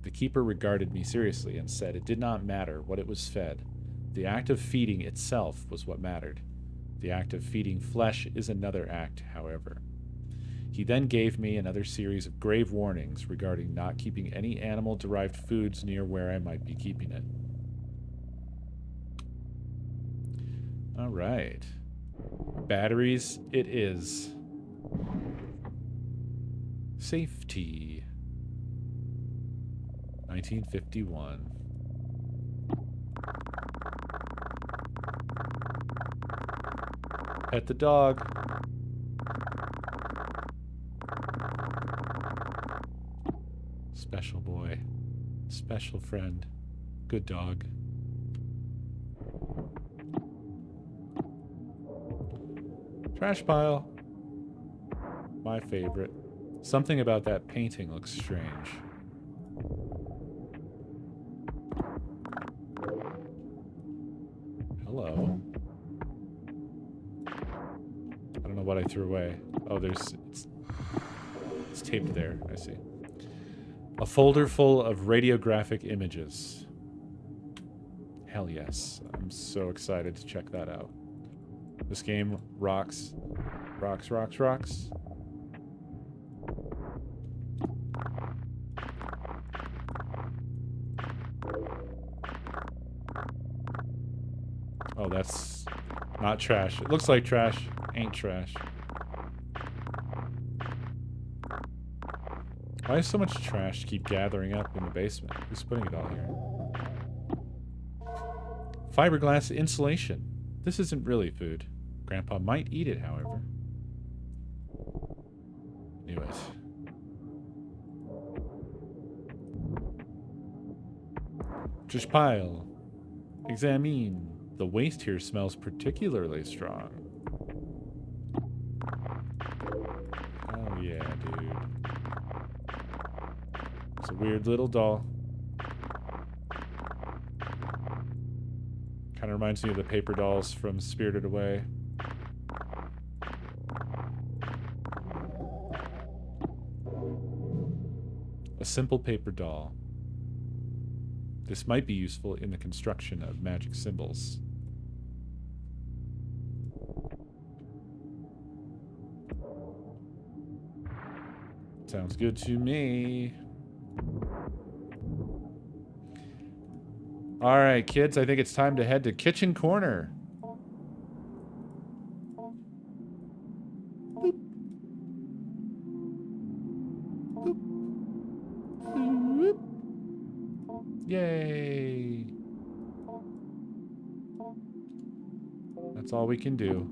The keeper regarded me seriously and said it did not matter what it was fed. The act of feeding itself was what mattered. The act of feeding flesh is another act, however. He then gave me another series of grave warnings regarding not keeping any animal-derived foods near where I might be keeping it. All right. Batteries it is. Safety. 1951. Pet the dog. Special boy. Special friend. Good dog. Trash pile. My favorite. Something about that painting looks strange. Hello. I don't know what I threw away. Oh, it's taped there. I see. A folder full of radiographic images. Hell yes. I'm so excited to check that out. This game rocks. Rocks, rocks, rocks. Oh, that's not trash. It looks like trash. Ain't trash. Why does so much trash keep gathering up in the basement? Who's putting it all here? Fiberglass insulation. This isn't really food. Grandpa might eat it, however. Anyways. Trash pile. Examine. The waste here smells particularly strong. Oh It's a weird little doll. Kind of reminds me of the paper dolls from Spirited Away. A simple paper doll. This might be useful in the construction of magic symbols. Sounds good to me. All right, kids, I think it's time to head to Kitchen Corner. Boop. Boop. Boop. Yay. That's all we can do.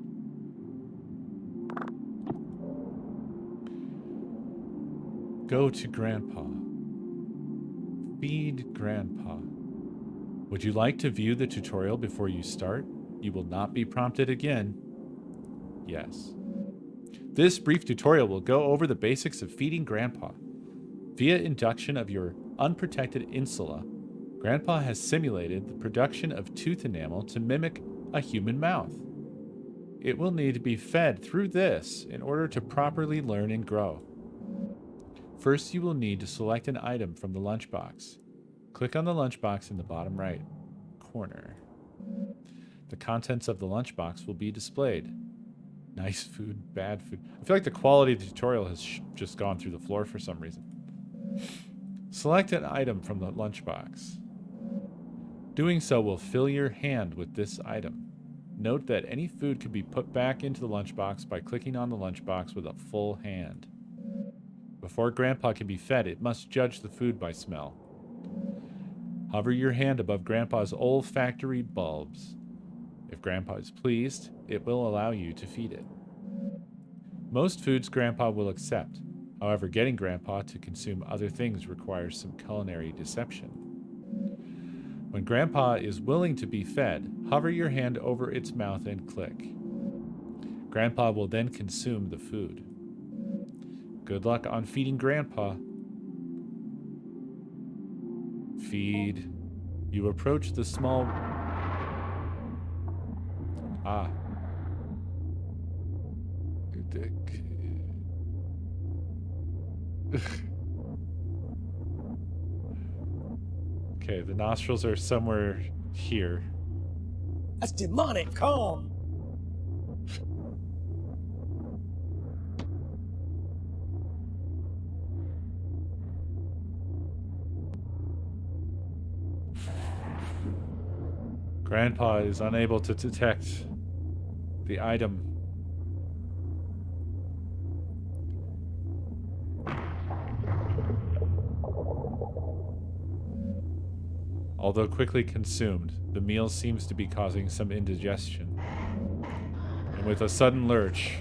Go to Grandpa. Feed Grandpa. Would you like to view the tutorial before you start? You will not be prompted again. Yes. This brief tutorial will go over the basics of feeding Grandpa. Via induction of your unprotected insula, Grandpa has simulated the production of tooth enamel to mimic a human mouth. It will need to be fed through this in order to properly learn and grow. First, you will need to select an item from the lunchbox. Click on the lunchbox in the bottom right corner. The contents of the lunchbox will be displayed. Nice food, bad food. I feel like the quality of the tutorial has just gone through the floor for some reason. Select an item from the lunchbox. Doing so will fill your hand with this item. Note that any food can be put back into the lunchbox by clicking on the lunchbox with a full hand. Before Grandpa can be fed, it must judge the food by smell. Hover your hand above Grandpa's olfactory bulbs. If Grandpa is pleased, it will allow you to feed it. Most foods Grandpa will accept. However, getting Grandpa to consume other things requires some culinary deception. When Grandpa is willing to be fed, hover your hand over its mouth and click. Grandpa will then consume the food. Good luck on feeding Grandpa. Feed. You approach the small... Ah. Okay, the nostrils are somewhere here. That's demonic. Calm. Grandpa is unable to detect the item. Although quickly consumed, the meal seems to be causing some indigestion. And with a sudden lurch,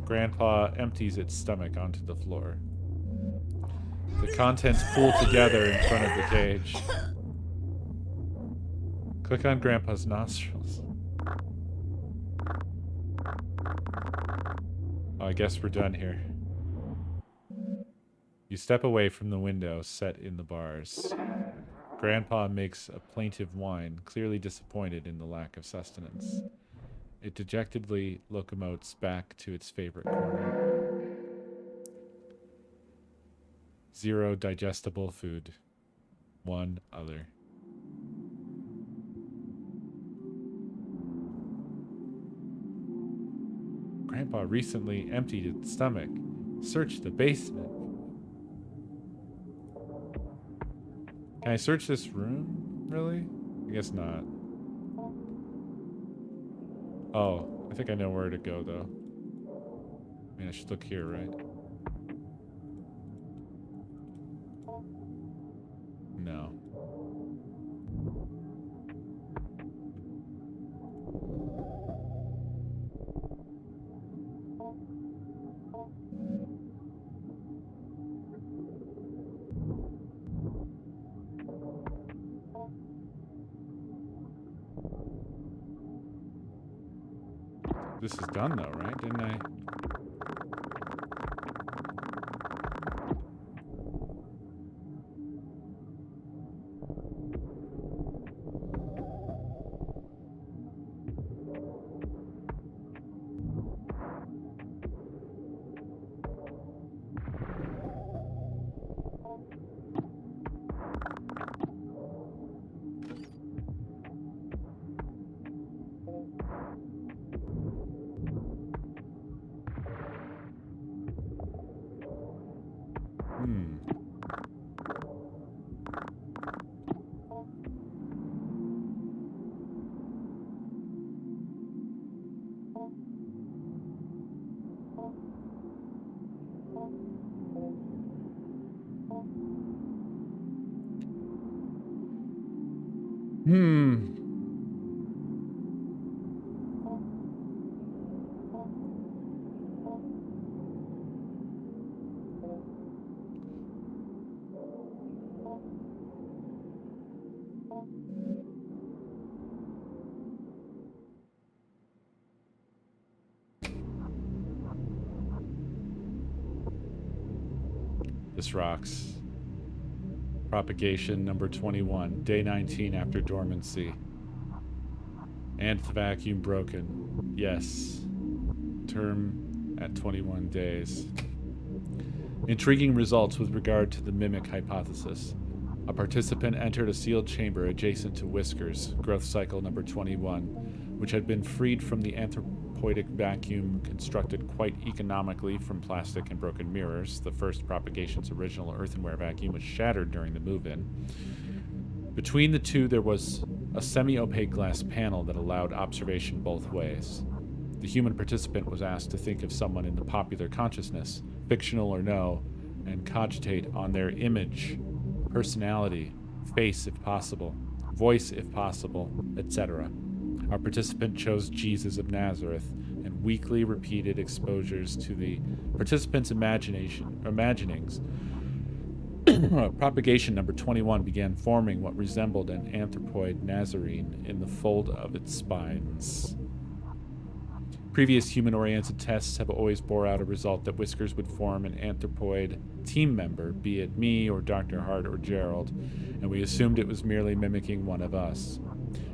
Grandpa empties its stomach onto the floor. The contents pool together in front of the cage. Click on Grandpa's nostrils. Oh, I guess we're done here. You step away from the window set in the bars. Grandpa makes a plaintive whine, clearly disappointed in the lack of sustenance. It dejectedly locomotes back to its favorite corner. 0 digestible food. 1 other. Grandpa recently emptied its stomach. Search the basement. Can I search this room? Really? I guess not. Oh, I think I know where to go, though. I mean, I should look here, right? No. This is done though, right? Didn't I? Hmm. This rocks. Propagation number 21, day 19 after dormancy. Nth vacuum broken. Yes. Term at 21 days. Intriguing results with regard to the mimic hypothesis. A participant entered a sealed chamber adjacent to Whiskers, growth cycle number 21, which had been freed from the anthropoidic vacuum constructed quite economically from plastic and broken mirrors. The first propagation's original earthenware vacuum was shattered during the move-in. Between the two, there was a semi-opaque glass panel that allowed observation both ways. The human participant was asked to think of someone in the popular consciousness, fictional or no, and cogitate on their image, personality, face if possible, voice if possible, etc. Our participant chose Jesus of Nazareth, and weekly repeated exposures to the participant's imaginings. Propagation number 21 began forming what resembled an anthropoid Nazarene in the fold of its spines. Previous human-oriented tests have always bore out a result that Whiskers would form an anthropoid team member, be it me or Dr. Hart or Gerald, and we assumed it was merely mimicking one of us.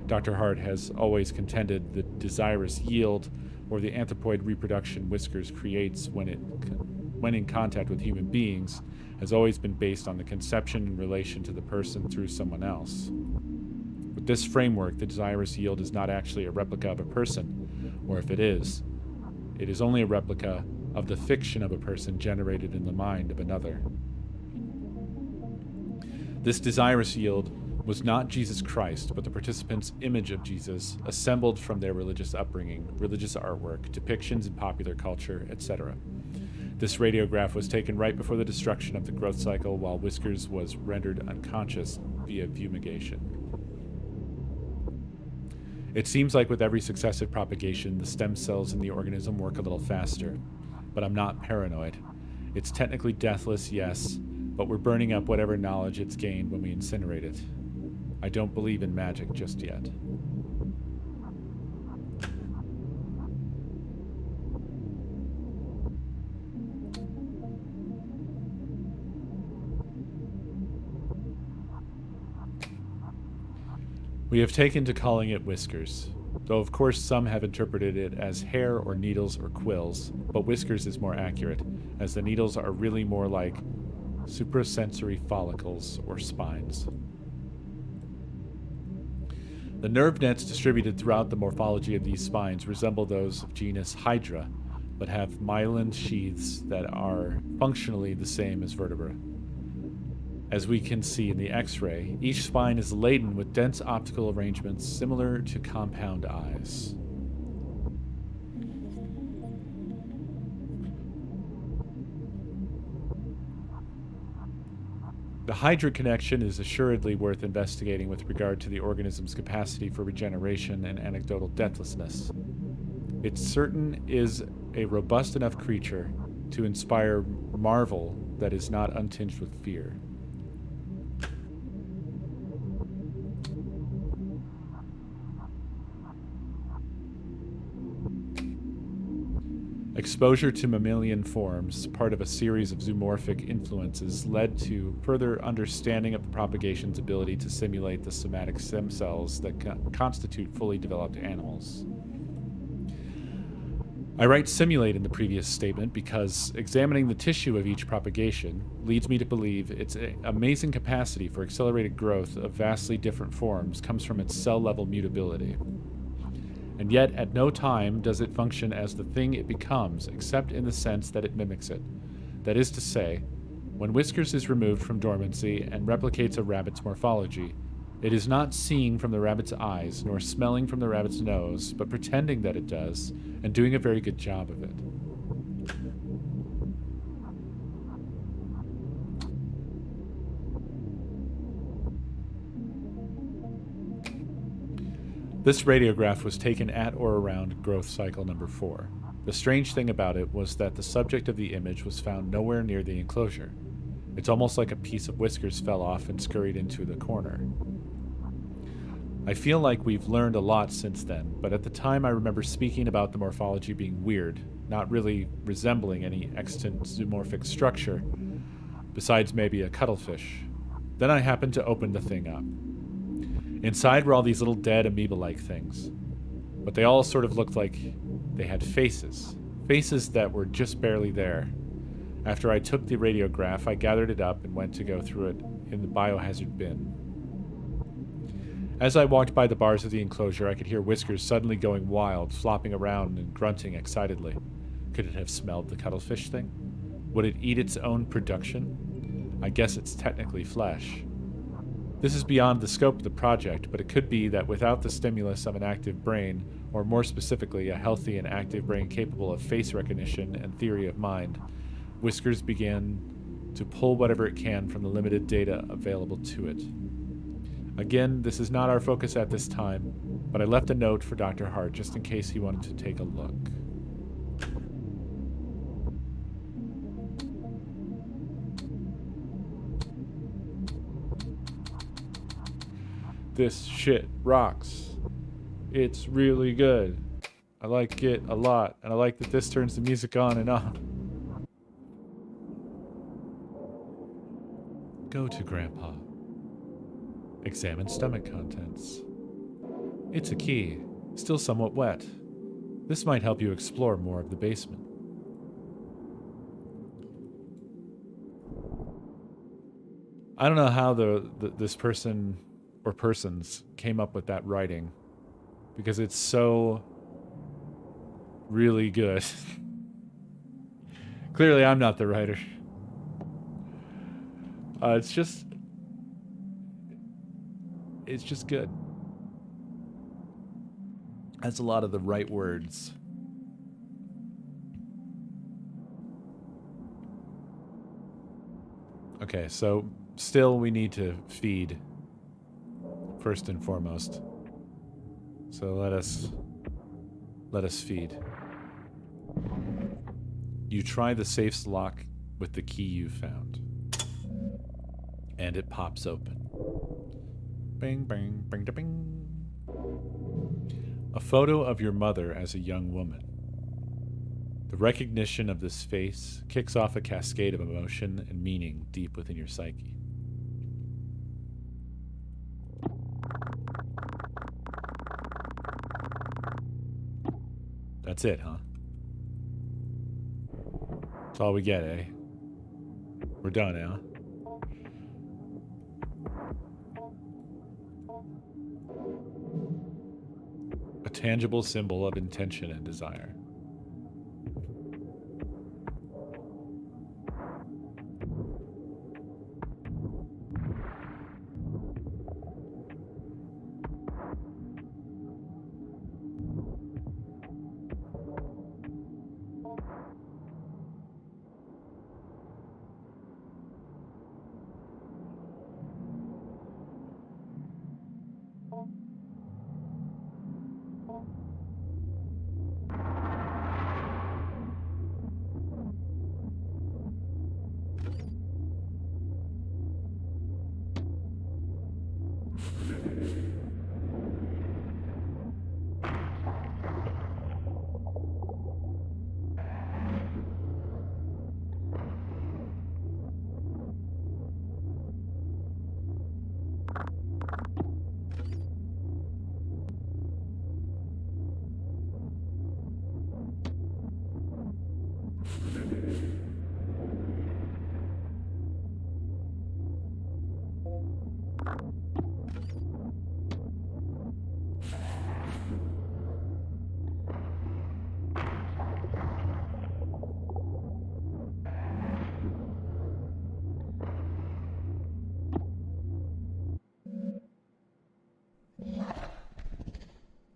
Dr. Hart has always contended the desirous yield, or the anthropoid reproduction Whiskers creates when in contact with human beings, has always been based on the conception in relation to the person through someone else. With this framework, the desirous yield is not actually a replica of a person, or if it is only a replica of the fiction of a person generated in the mind of another. This desirous yield was not Jesus Christ, but the participant's image of Jesus, assembled from their religious upbringing, religious artwork, depictions in popular culture, etc. This radiograph was taken right before the destruction of the growth cycle while Whiskers was rendered unconscious via fumigation. It seems like with every successive propagation, the stem cells in the organism work a little faster, but I'm not paranoid. It's technically deathless, yes, but we're burning up whatever knowledge it's gained when we incinerate it. I don't believe in magic just yet. We have taken to calling it Whiskers, though of course some have interpreted it as hair or needles or quills, but Whiskers is more accurate, as the needles are really more like suprasensory follicles or spines. The nerve nets distributed throughout the morphology of these spines resemble those of genus Hydra, but have myelin sheaths that are functionally the same as vertebrae. As we can see in the X-ray, each spine is laden with dense optical arrangements similar to compound eyes. The Hydra connection is assuredly worth investigating with regard to the organism's capacity for regeneration and anecdotal deathlessness. It certain is a robust enough creature to inspire marvel that is not untinged with fear. Exposure to mammalian forms, part of a series of zoomorphic influences, led to further understanding of the propagation's ability to simulate the somatic stem cells that constitute fully developed animals. I write simulate in the previous statement because examining the tissue of each propagation leads me to believe its amazing capacity for accelerated growth of vastly different forms comes from its cell-level mutability. And yet, at no time does it function as the thing it becomes, except in the sense that it mimics it. That is to say, when Whiskers is removed from dormancy and replicates a rabbit's morphology, it is not seeing from the rabbit's eyes, nor smelling from the rabbit's nose, but pretending that it does, and doing a very good job of it. This radiograph was taken at or around growth cycle number 4. The strange thing about it was that the subject of the image was found nowhere near the enclosure. It's almost like a piece of whiskers fell off and scurried into the corner. I feel like we've learned a lot since then, but at the time I remember speaking about the morphology being weird, not really resembling any extant zoomorphic structure, besides maybe a cuttlefish. Then I happened to open the thing up. Inside were all these little dead amoeba-like things, but they all sort of looked like they had faces. Faces that were just barely there. After I took the radiograph, I gathered it up and went to go through it in the biohazard bin. As I walked by the bars of the enclosure, I could hear Whiskers suddenly going wild, flopping around and grunting excitedly. Could it have smelled the cuttlefish thing? Would it eat its own production? I guess it's technically flesh. This is beyond the scope of the project, but it could be that without the stimulus of an active brain, or more specifically, a healthy and active brain capable of face recognition and theory of mind, Whiskers began to pull whatever it can from the limited data available to it. Again, this is not our focus at this time, but I left a note for Dr. Hart just in case he wanted to take a look. This shit rocks. It's really good. I like it a lot, and I like that this turns the music on and off. Go to Grandpa. Examine stomach contents. It's a key, still somewhat wet. This might help you explore more of the basement. I don't know how this person or persons came up with that writing, because it's so really good. Clearly, I'm not the writer. It's just good. Has a lot of the right words. Okay, so still we need to feed first and foremost. So let us feed. You try the safe's lock with the key you found. And it pops open. Bing, bing, bing, da, bing. A photo of your mother as a young woman. The recognition of this face kicks off a cascade of emotion and meaning deep within your psyche. That's it, huh? That's all we get, eh? We're done, huh? A tangible symbol of intention and desire.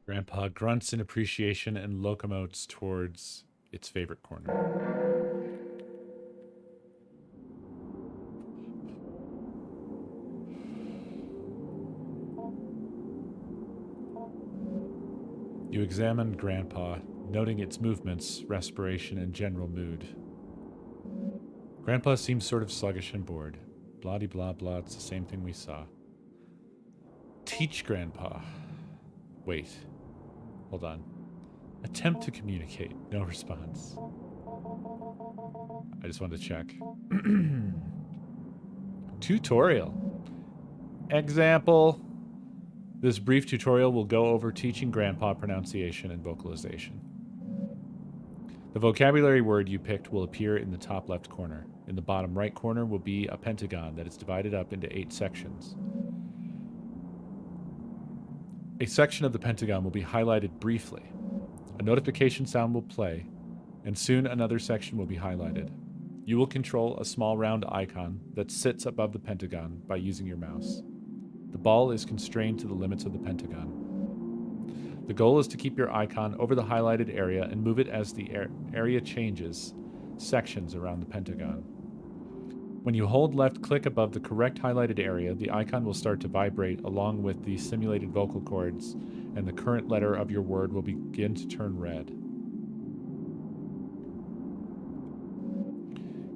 Grandpa grunts in appreciation and locomotes towards its favorite corner. You examined Grandpa, noting its movements, respiration, and general mood. Grandpa seemed sort of sluggish and bored. Blah-de-blah blah, it's the same thing we saw. Teach Grandpa. Wait. Hold on. Attempt to communicate. No response. I just wanted to check. Tutorial. Example. This brief tutorial will go over teaching Grandpa pronunciation and vocalization. The vocabulary word you picked will appear in the top left corner. In the bottom right corner will be a pentagon that is divided up into 8 sections. A section of the pentagon will be highlighted briefly. A notification sound will play, and soon another section will be highlighted. You will control a small round icon that sits above the pentagon by using your mouse. The ball is constrained to the limits of the pentagon. The goal is to keep your icon over the highlighted area and move it as the area changes sections around the pentagon. When you hold left click above the correct highlighted area, the icon will start to vibrate along with the simulated vocal cords, and the current letter of your word will begin to turn red.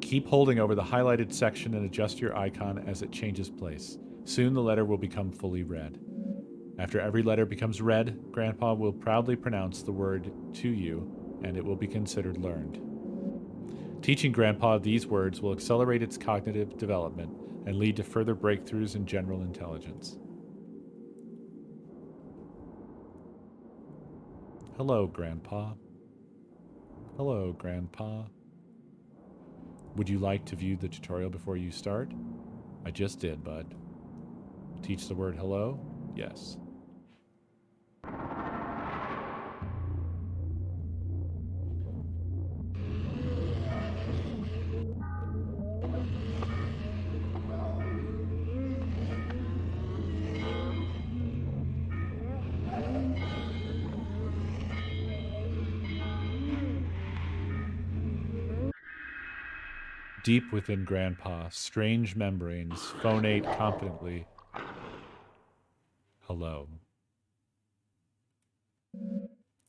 Keep holding over the highlighted section and adjust your icon as it changes place. Soon the letter will become fully red. After every letter becomes red, Grandpa will proudly pronounce the word to you, and it will be considered learned. Teaching Grandpa these words will accelerate its cognitive development and lead to further breakthroughs in general intelligence. Hello, Grandpa. Hello, Grandpa. Would you like to view the tutorial before you start? I just did, bud. Teach the word hello? Yes. Deep within Grandpa, strange membranes phonate confidently. Hello.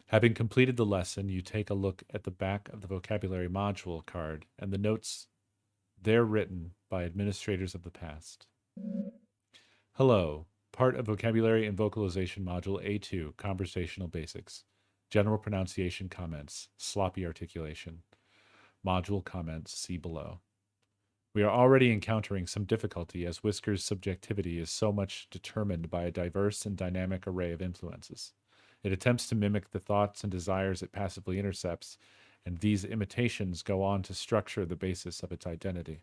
Having completed the lesson, you take a look at the back of the vocabulary module card and the notes there written by administrators of the past. Hello. Part of vocabulary and vocalization module A2, conversational basics. General pronunciation comments, sloppy articulation. Module comments, see below. We are already encountering some difficulty as Whisker's subjectivity is so much determined by a diverse and dynamic array of influences. It attempts to mimic the thoughts and desires it passively intercepts, and these imitations go on to structure the basis of its identity.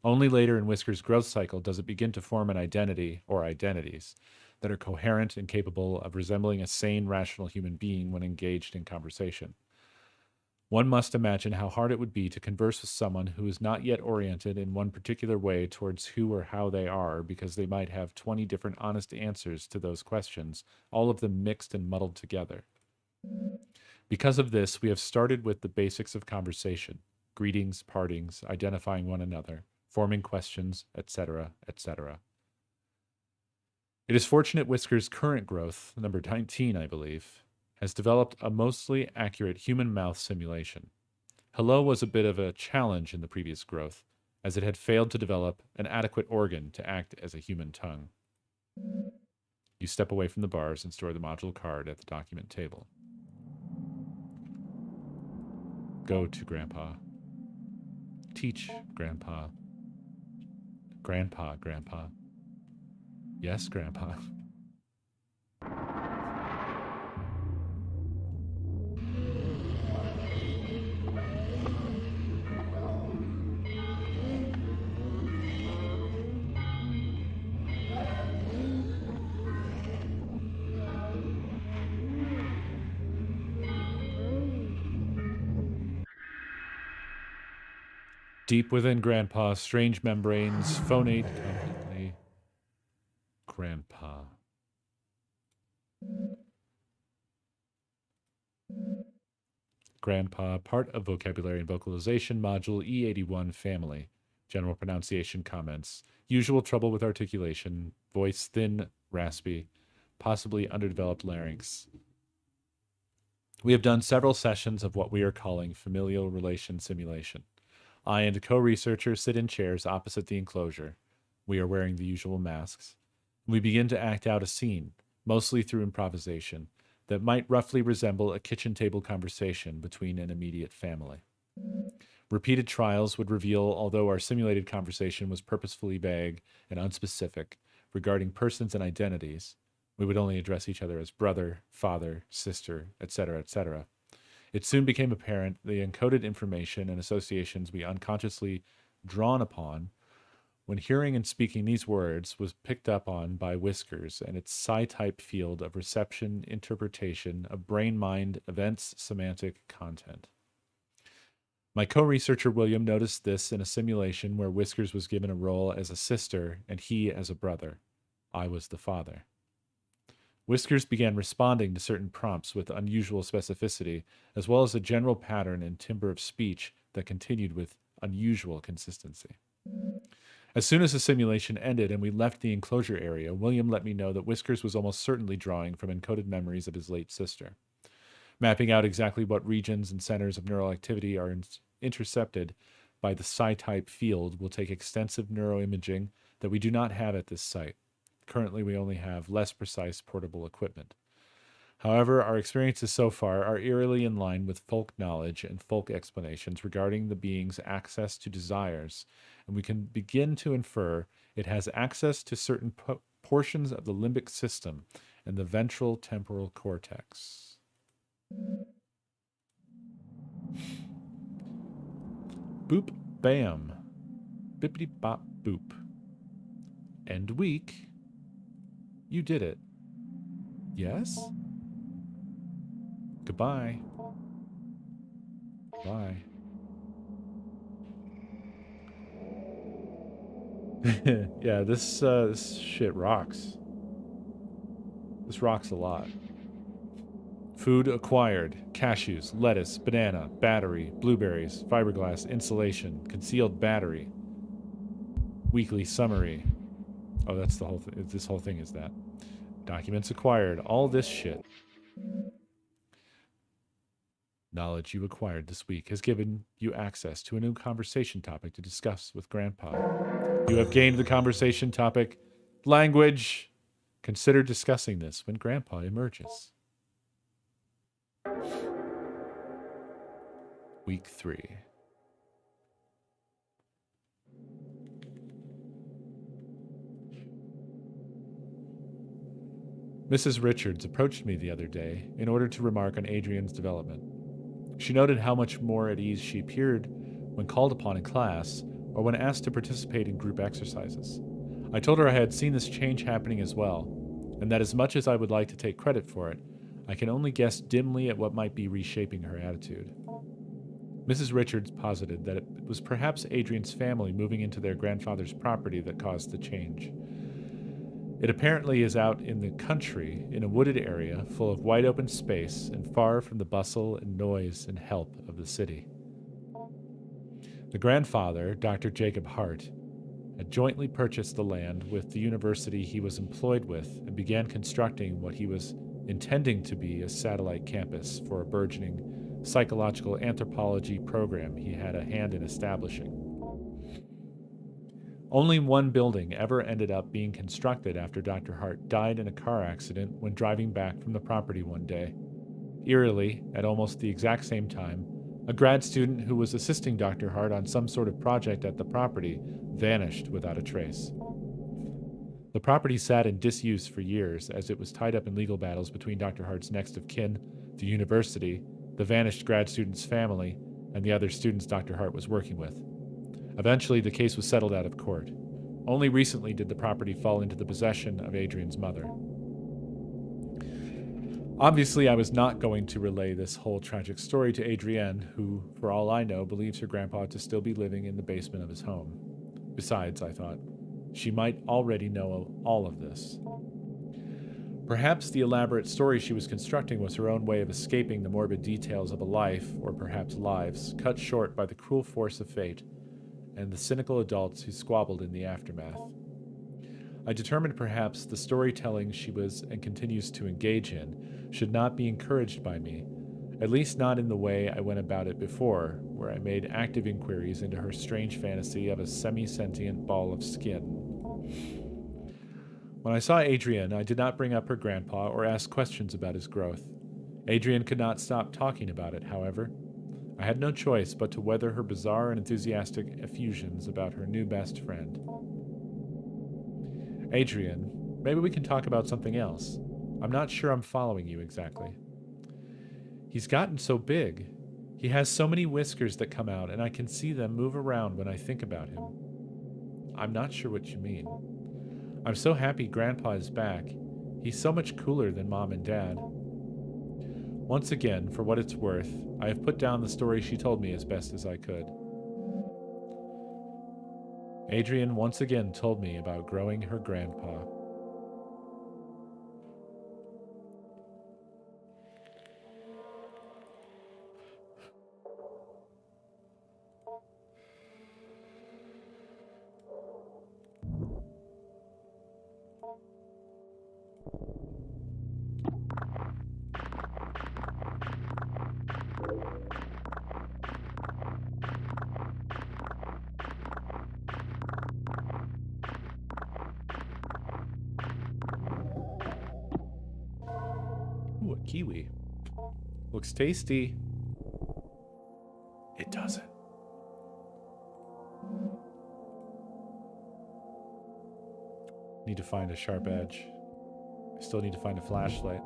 Only later in Whisker's growth cycle does it begin to form an identity, or identities, that are coherent and capable of resembling a sane, rational human being when engaged in conversation. One must imagine how hard it would be to converse with someone who is not yet oriented in one particular way towards who or how they are, because they might have 20 different honest answers to those questions, all of them mixed and muddled together. Because of this, we have started with the basics of conversation: greetings, partings, identifying one another, forming questions, etc., etc. It is fortunate Whisker's current growth, number 19, I believe, has developed a mostly accurate human mouth simulation. Hello was a bit of a challenge in the previous growth, as it had failed to develop an adequate organ to act as a human tongue. You step away from the bars and store the module card at the document table. Go to Grandpa. Teach Grandpa. Grandpa, Grandpa. Yes, Grandpa. Deep within Grandpa, strange membranes phonate confidently. Grandpa. Grandpa, part of vocabulary and vocalization module E81 family. General pronunciation comments. Usual trouble with articulation. Voice thin, raspy. Possibly underdeveloped larynx. We have done several sessions of what we are calling familial relation simulation. I and a co-researcher sit in chairs opposite the enclosure. We are wearing the usual masks. We begin to act out a scene, mostly through improvisation, that might roughly resemble a kitchen table conversation between an immediate family. Repeated trials would reveal, although our simulated conversation was purposefully vague and unspecific regarding persons and identities, we would only address each other as brother, father, sister, etc., etc. It soon became apparent the encoded information and associations we unconsciously drawn upon when hearing and speaking these words was picked up on by Whiskers and its psi-type field of reception, interpretation of brain-mind events, semantic content. My co-researcher William noticed this in a simulation where Whiskers was given a role as a sister and he as a brother. I was the father. Whiskers began responding to certain prompts with unusual specificity, as well as a general pattern and timbre of speech that continued with unusual consistency. As soon as the simulation ended and we left the enclosure area, William let me know that Whiskers was almost certainly drawing from encoded memories of his late sister. Mapping out exactly what regions and centers of neural activity are intercepted by the psi-type field will take extensive neuroimaging that we do not have at this site. Currently, we only have less precise portable equipment. However, our experiences so far are eerily in line with folk knowledge and folk explanations regarding the being's access to desires, and we can begin to infer it has access to certain portions of the limbic system and the ventral temporal cortex. Boop, bam. Bippity bop boop. End week. You did it. Yes? Goodbye. Bye. Yeah, this shit rocks. This rocks a lot. Food acquired: cashews, lettuce, banana, battery, blueberries, fiberglass, insulation, concealed battery. Weekly summary. Oh, that's the whole thing. This whole thing is that. Documents acquired. All this shit. Knowledge you acquired this week has given you access to a new conversation topic to discuss with Grandpa. You have gained the conversation topic, language. Consider discussing this when Grandpa emerges. Week 3. Mrs. Richards approached me the other day in order to remark on Adrian's development. She noted how much more at ease she appeared when called upon in class or when asked to participate in group exercises. I told her I had seen this change happening as well, and that as much as I would like to take credit for it, I can only guess dimly at what might be reshaping her attitude. Mrs. Richards posited that it was perhaps Adrian's family moving into their grandfather's property that caused the change. It apparently is out in the country, in a wooded area full of wide open space and far from the bustle and noise and help of the city. The grandfather, Dr. Jacob Hart, had jointly purchased the land with the university he was employed with and began constructing what he was intending to be a satellite campus for a burgeoning psychological anthropology program he had a hand in establishing. Only one building ever ended up being constructed after Dr. Hart died in a car accident when driving back from the property one day. Eerily, at almost the exact same time, a grad student who was assisting Dr. Hart on some sort of project at the property vanished without a trace. The property sat in disuse for years as it was tied up in legal battles between Dr. Hart's next of kin, the university, the vanished grad student's family, and the other students Dr. Hart was working with. Eventually, the case was settled out of court. Only recently did the property fall into the possession of Adrian's mother. Obviously, I was not going to relay this whole tragic story to Adrienne, who, for all I know, believes her grandpa to still be living in the basement of his home. Besides, I thought, she might already know all of this. Perhaps the elaborate story she was constructing was her own way of escaping the morbid details of a life, or perhaps lives, cut short by the cruel force of fate, and the cynical adults who squabbled in the aftermath. I determined perhaps the storytelling she was and continues to engage in should not be encouraged by me, At least not in the way I went about it before, where I made active inquiries into her strange fantasy of a semi-sentient ball of skin. When I saw Adrian, I did not bring up her grandpa or ask questions about his growth. Adrian could not stop talking about it, however. I had no choice but to weather her bizarre and enthusiastic effusions about her new best friend. Adrian, maybe we can talk about something else. I'm not sure I'm following you exactly. He's gotten so big. He has so many whiskers that come out, and I can see them move around when I think about him. I'm not sure what you mean. I'm so happy Grandpa is back. He's so much cooler than Mom and Dad. Once again, for what it's worth, I have put down the story she told me as best as I could. Adrian once again told me about growing her grandpa. Ooh, a kiwi. Looks tasty. It doesn't. Need to find a sharp edge. I still need to find a flashlight.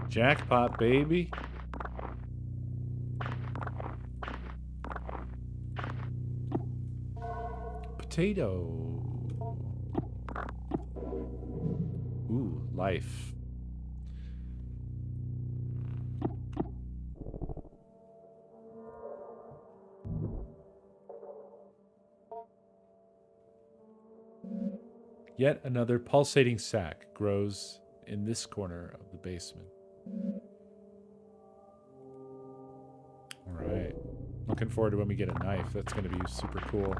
Jackpot, baby. Potato. Ooh, life. Yet another pulsating sac grows in this corner of the basement. Alright. Looking forward to when we get a knife. That's going to be super cool.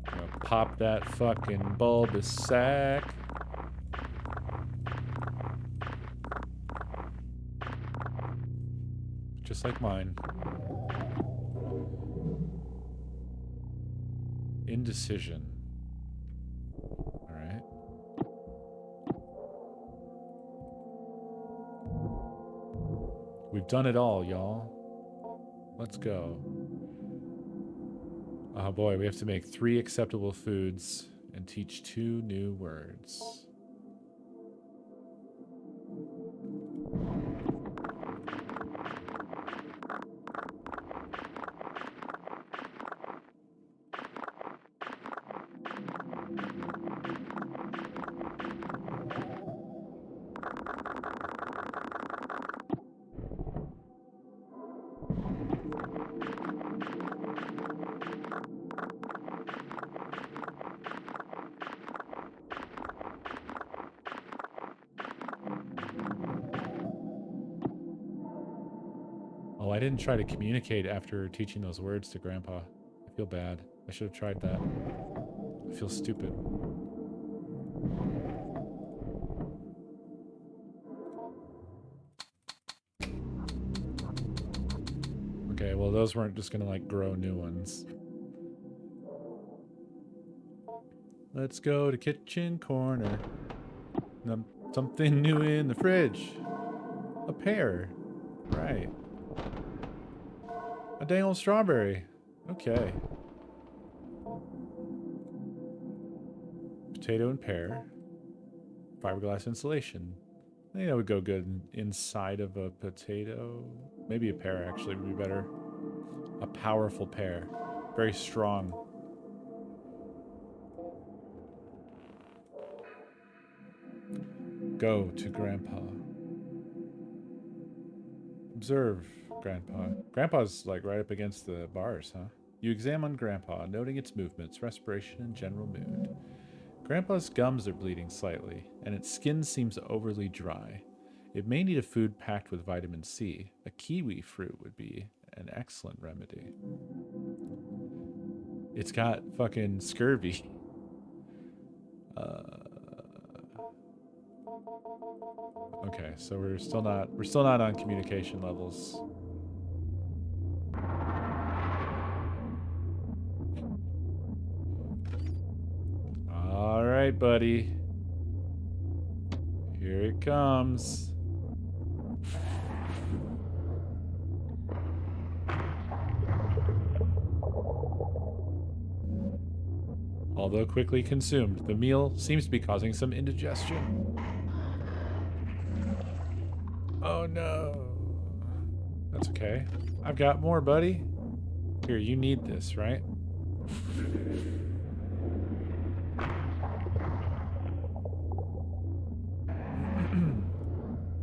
Gonna pop that fucking bulbous sack. Just like mine. Indecision. Alright. We've done it all, y'all. Let's go. Oh boy, we have to make 3 acceptable foods and teach 2 new words. Oh, I didn't try to communicate after teaching those words to Grandpa. I feel bad. I should have tried that. I feel stupid. Okay, well those weren't just gonna like grow new ones. Let's go to kitchen corner. Something new in the fridge. A pear. Right. A dang old strawberry. Okay. Potato and pear. Fiberglass insulation. I think that would go good inside of a potato. Maybe a pear actually would be better. A powerful pear. Very strong. Go to Grandpa. Observe Grandpa. Grandpa's like right up against the bars, huh? You examine Grandpa, noting its movements, respiration, and general mood. Grandpa's gums are bleeding slightly, and its skin seems overly dry. It may need a food packed with vitamin C. A kiwi fruit would be an excellent remedy. It's got fucking scurvy. Okay, so we're still not on communication levels. All right, buddy. Here it comes. Although quickly consumed, the meal seems to be causing some indigestion. Oh no. That's okay. I've got more, buddy. Here, you need this, right?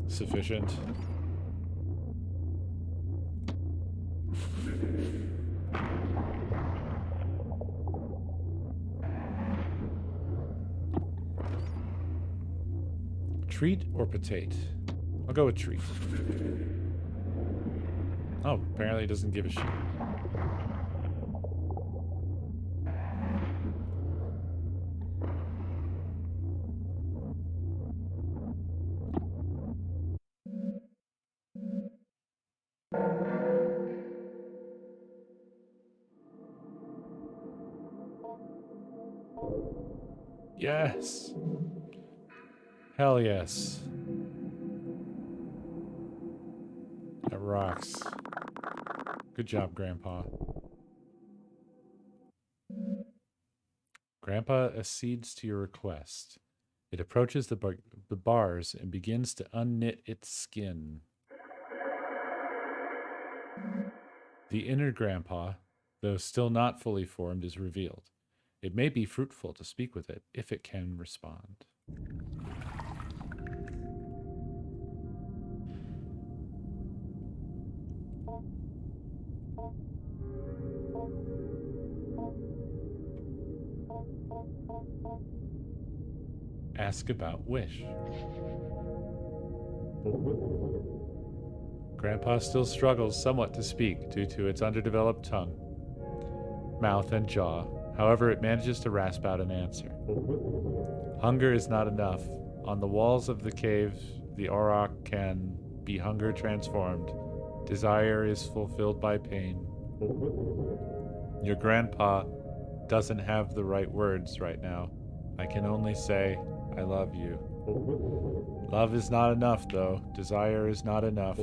Sufficient. Treat or potate? I'll go with treat. Oh, apparently it doesn't give a shit. Yes. Hell yes. That rocks. Good job, Grandpa. Grandpa accedes to your request. It approaches the bars and begins to unknit its skin. The inner Grandpa, though still not fully formed, is revealed. It may be fruitful to speak with it if it can respond. Ask about wish. Grandpa still struggles somewhat to speak due to its underdeveloped tongue, mouth, and jaw. However, it manages to rasp out an answer. Hunger is not enough. On the walls of the cave, the auroch can be hunger transformed. Desire is fulfilled by pain. Your grandpa doesn't have the right words right now. I can only say, I love you. Love is not enough, though. Desire is not enough.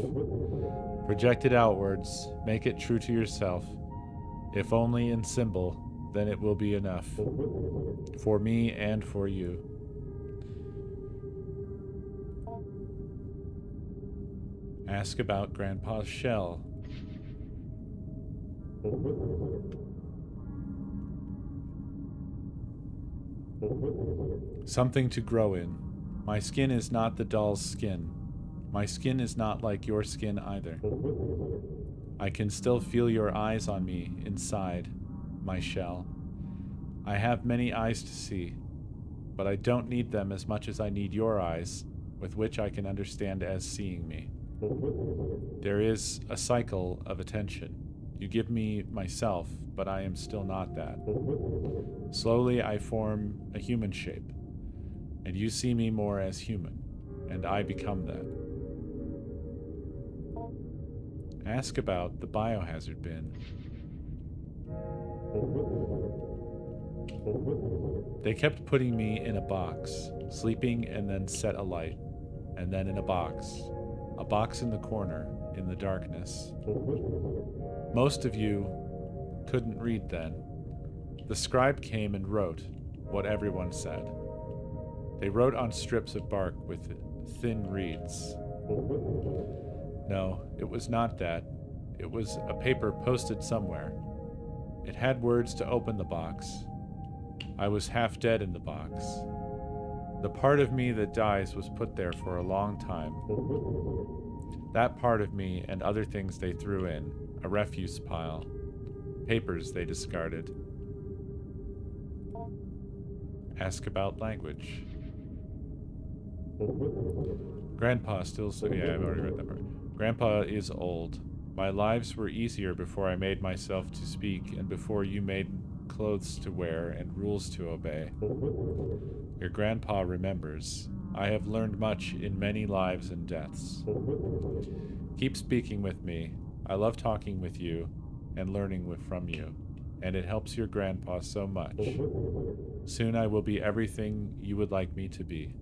Project it outwards. Make it true to yourself. If only in symbol, then it will be enough. For me and for you. Ask about Grandpa's shell. Something to grow in. My skin is not the doll's skin. My skin is not like your skin either. I can still feel your eyes on me inside my shell. I have many eyes to see, but I don't need them as much as I need your eyes, with which I can understand as seeing me. There is a cycle of attention. You give me myself, but I am still not that. Slowly I form a human shape, and you see me more as human, and I become that. Ask about the biohazard bin. They kept putting me in a box, sleeping and then set a light, and then in a box in the corner, in the darkness. Most of you couldn't read then. The scribe came and wrote what everyone said. They wrote on strips of bark with thin reeds. No, it was not that. It was a paper posted somewhere. It had words to open the box. I was half dead in the box. The part of me that dies was put there for a long time. That part of me and other things they threw in, a refuse pile, papers they discarded. Ask about language. Grandpa still so yeah, I've already read that part. Grandpa is old. My lives were easier before I made myself to speak and before you made clothes to wear and rules to obey. Your grandpa remembers. I have learned much in many lives and deaths. Keep speaking with me. I love talking with you and learning from you, and it helps your grandpa so much. Soon I will be everything you would like me to be.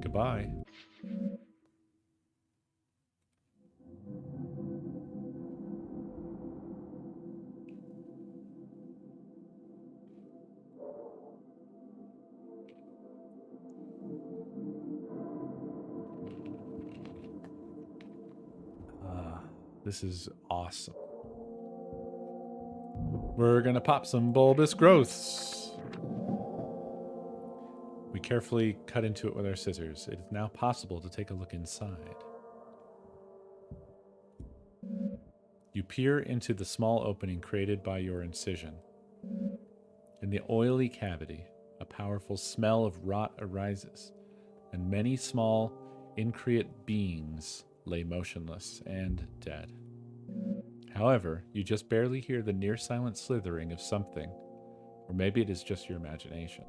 Goodbye. This is awesome. We're gonna pop some bulbous growths. We carefully cut into it with our scissors. It is now possible to take a look inside. You peer into the small opening created by your incision. In the oily cavity, a powerful smell of rot arises, and many small, increate beings lay motionless and dead. However, you just barely hear the near-silent slithering of something, or maybe it is just your imagination.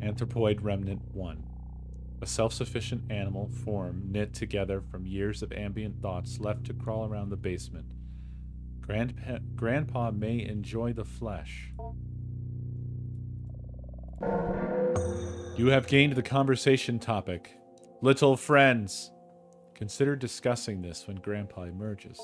Anthropoid Remnant 1. A self-sufficient animal form knit together from years of ambient thoughts left to crawl around the basement. Grandpa may enjoy the flesh. You have gained the conversation topic. Little friends. Consider discussing this when Grandpa emerges.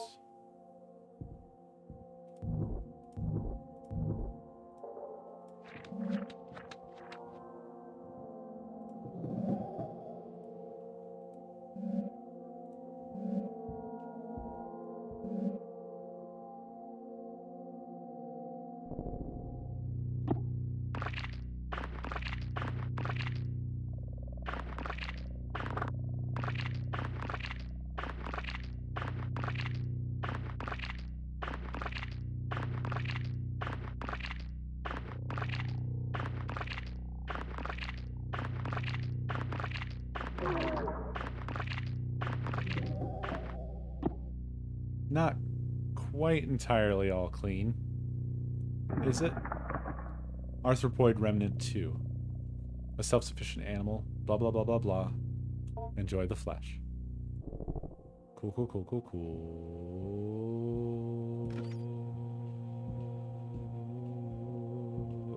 Not quite entirely all clean, is it? Arthropoid Remnant 2. A self-sufficient animal, blah blah blah blah blah. Enjoy the flesh. Cool, cool, cool, cool, cool.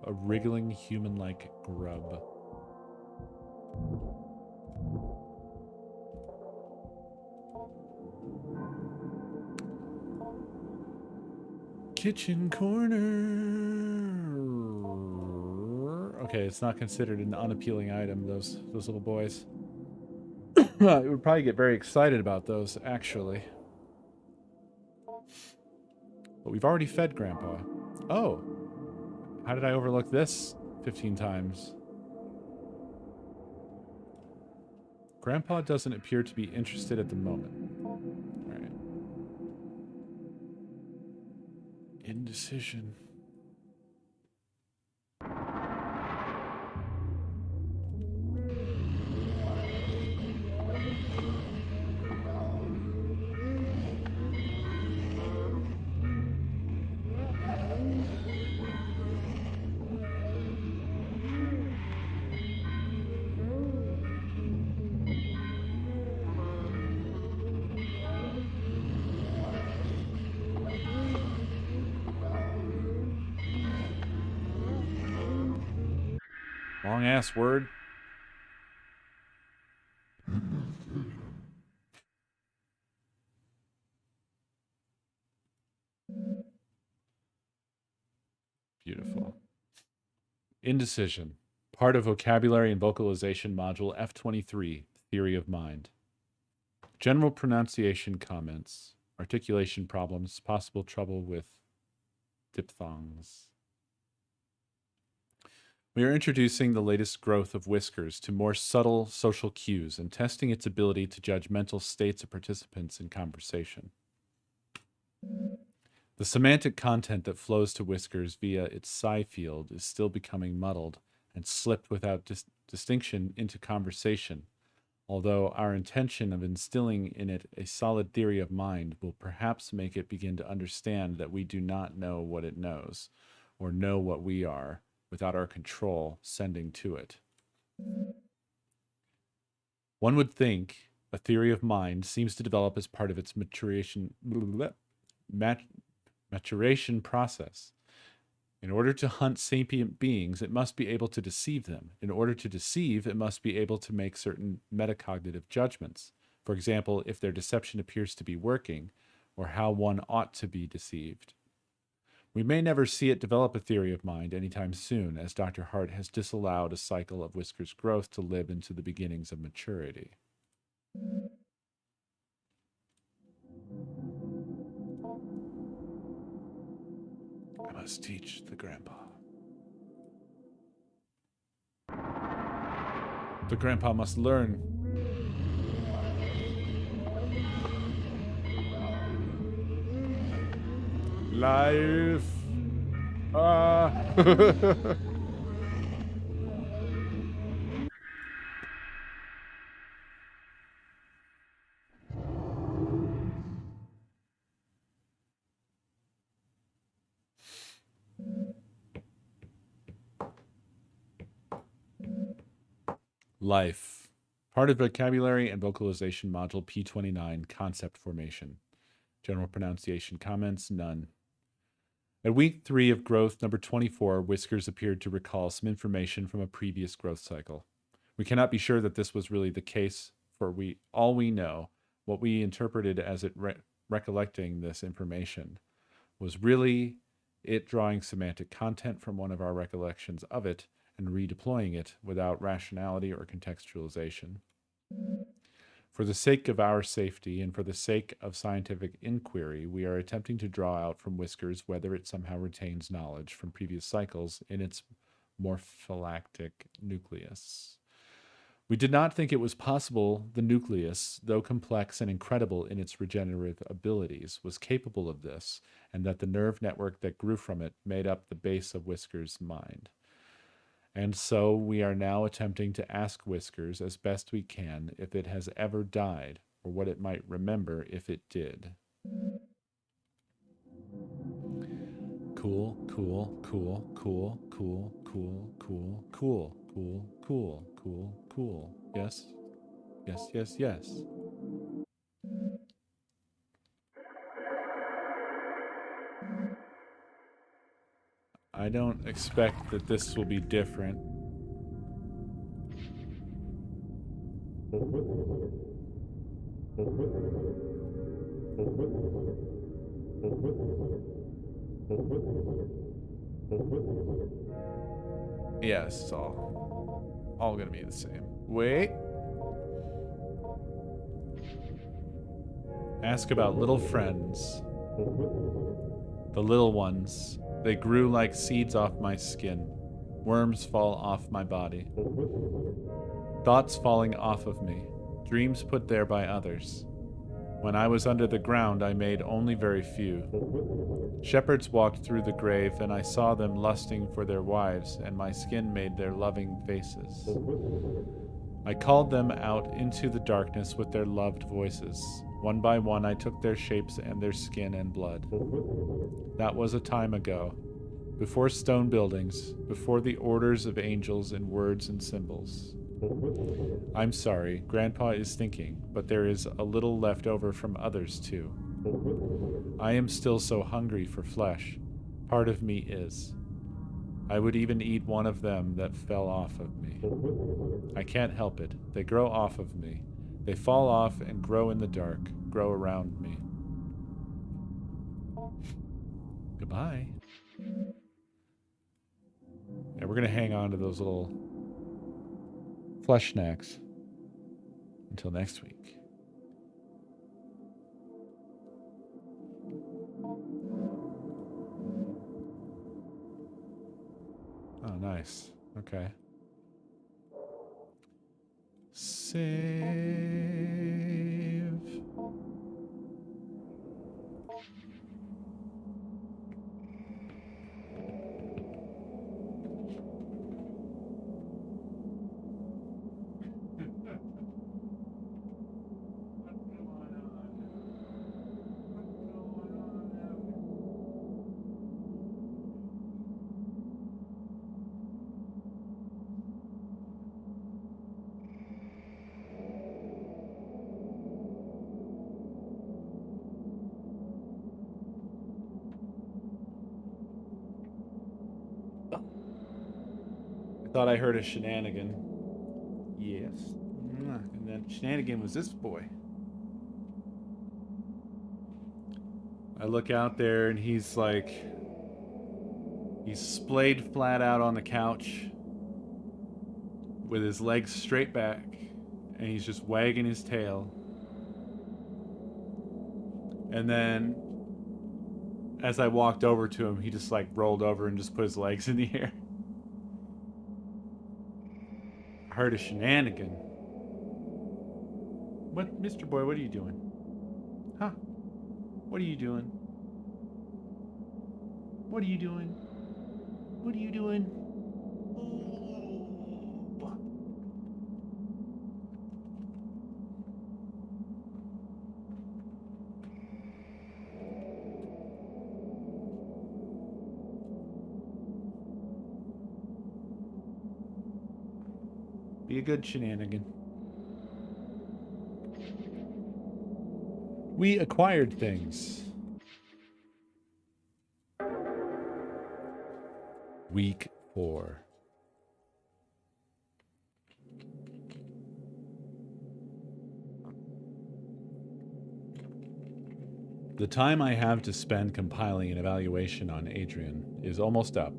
A wriggling human-like grub. Kitchen corner. Okay, it's not considered an unappealing item, those little boys. It would probably get very excited about those, actually. But we've already fed Grandpa. Oh. How did I overlook this 15 times? Grandpa doesn't appear to be interested at the moment. Alright. Indecision. Long ass word. Beautiful. Indecision. Part of vocabulary and vocalization module F23, Theory of Mind. General pronunciation comments, articulation problems, possible trouble with diphthongs. We are introducing the latest growth of whiskers to more subtle social cues and testing its ability to judge mental states of participants in conversation. The semantic content that flows to whiskers via its psi field is still becoming muddled and slipped without distinction into conversation, although our intention of instilling in it a solid theory of mind will perhaps make it begin to understand that we do not know what it knows, or know what we are, without our control sending to it. One would think a theory of mind seems to develop as part of its maturation process. In order to hunt sapient beings, it must be able to deceive them. In order to deceive, it must be able to make certain metacognitive judgments. For example, if their deception appears to be working, or how one ought to be deceived. We may never see it develop a theory of mind anytime soon, as Dr. Hart has disallowed a cycle of whiskers growth to live into the beginnings of maturity. I must teach the grandpa. The grandpa must learn. Life. Life. Part of vocabulary and vocalization module P29, concept formation. General pronunciation comments, none. At week 3 of growth number 24, whiskers appeared to recall some information from a previous growth cycle. We cannot be sure that this was really the case, for all we know, what we interpreted as it recollecting this information was really it drawing semantic content from one of our recollections of it and redeploying it without rationality or contextualization. For the sake of our safety and for the sake of scientific inquiry, we are attempting to draw out from whiskers whether it somehow retains knowledge from previous cycles in its morphylactic nucleus. We did not think it was possible the nucleus, though complex and incredible in its regenerative abilities, was capable of this, and that the nerve network that grew from it made up the base of Whiskers' mind. And so we are now attempting to ask Whiskers as best we can if it has ever died, or what it might remember if it did. Cool, cool, cool, cool, cool, cool, cool, cool, cool, cool, cool, cool. Yes, yes, yes, yes. I don't expect that this will be different. Yes, it's all gonna be the same. Wait. Ask about little friends. The little ones. They grew like seeds off my skin. Worms fall off my body. Thoughts falling off of me. Dreams put there by others. When I was under the ground, I made only very few. Shepherds walked through the grave, and I saw them lusting for their wives, and my skin made their loving faces. I called them out into the darkness with their loved voices. One by one, I took their shapes and their skin and blood. That was a time ago, before stone buildings, before the orders of angels in words and symbols. I'm sorry, Grandpa is thinking, but there is a little left over from others too. I am still so hungry for flesh. Part of me is. I would even eat one of them that fell off of me. I can't help it. They grow off of me. They fall off and grow in the dark, grow around me. Goodbye. Yeah, we're going to hang on to those little flesh snacks until next week. Oh, nice. Okay. Save. I thought I heard a shenanigan. Yes. And that shenanigan was this boy. I look out there and he's like... He's splayed flat out on the couch with his legs straight back, and he's just wagging his tail. And then as I walked over to him, he just like rolled over and just put his legs in the air. I heard a shenanigan. What, Mr. Boy, what are you doing? Huh? What are you doing? What are you doing? What are you doing? Be a good shenanigan. We acquired things. Week 4. The time I have to spend compiling an evaluation on Adrian is almost up,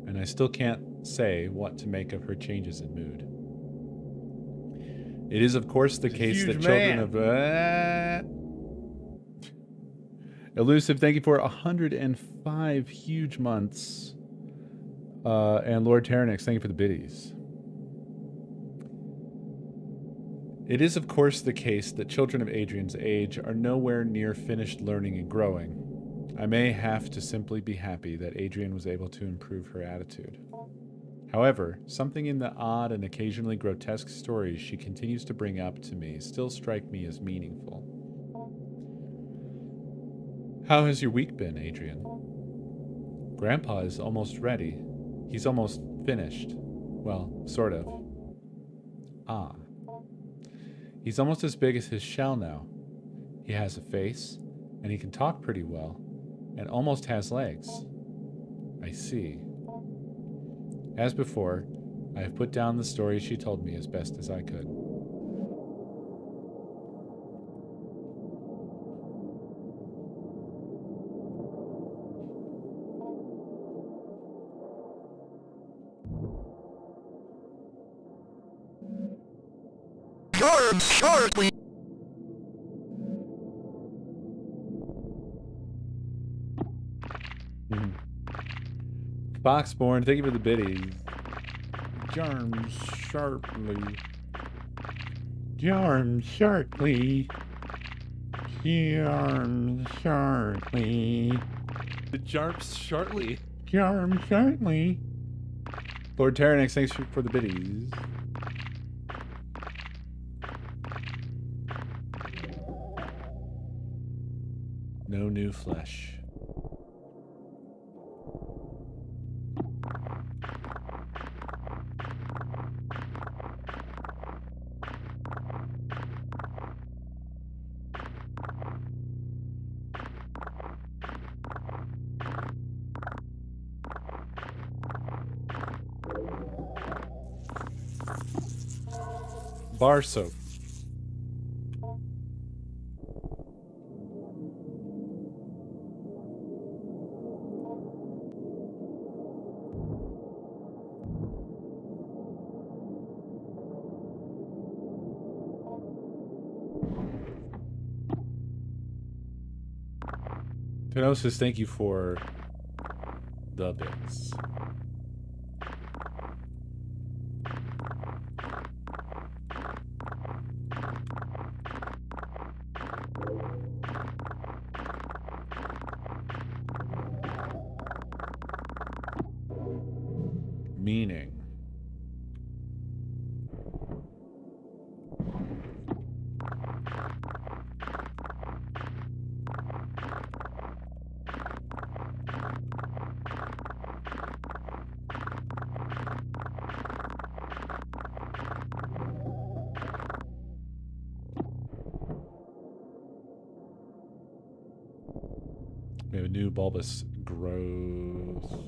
and I still can't say what to make of her changes in mood. It is, of course, the case that children of... Elusive, thank you for 105 huge months. And Lord Terranix, thank you for the biddies. It is, of course, the case that children of Adrian's age are nowhere near finished learning and growing. I may have to simply be happy that Adrian was able to improve her attitude. However, something in the odd and occasionally grotesque stories she continues to bring up to me still strike me as meaningful. How has your week been, Adrian? Grandpa is almost ready. He's almost finished. Well, sort of. Ah. He's almost as big as his shell now. He has a face, and he can talk pretty well, and almost has legs. I see. As before, I have put down the story she told me as best as I could. Shortly. Foxborn, thank you for the biddies. Jarm sharply. Jarm sharply. Yarm shortly. The Jarps shortly. Yarm shortly. Lord Terranix, thanks for the biddies. No new flesh. Bar soap. Kenosis, thank you for the bits. Meaning. We have a new bulbous growth.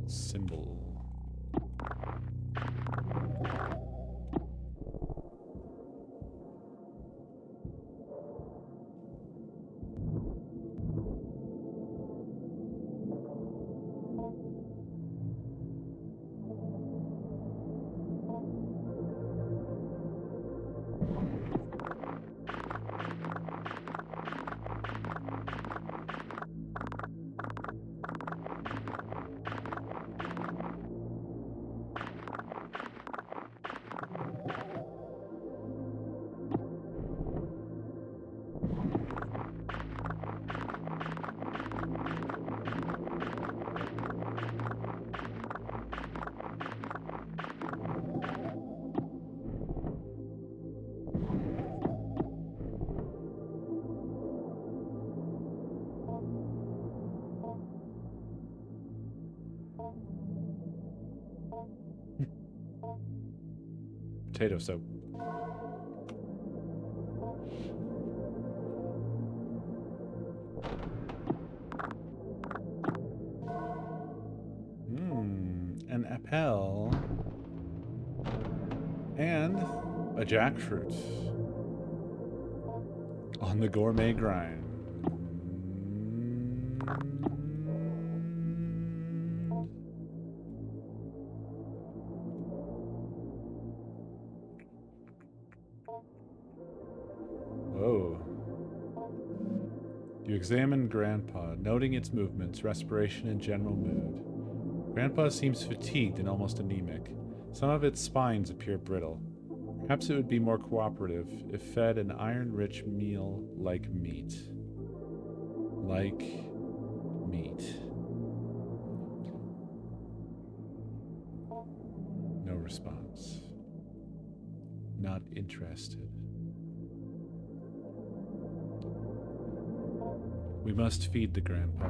Symbol. Potato soap. an apple, and a jackfruit on the gourmet grind. Whoa. You examine Grandpa, noting its movements, respiration, and general mood. Grandpa seems fatigued and almost anemic. Some of its spines appear brittle. Perhaps it would be more cooperative if fed an iron-rich meal like meat. Like meat. No response. Not interested. We must feed the grandpa.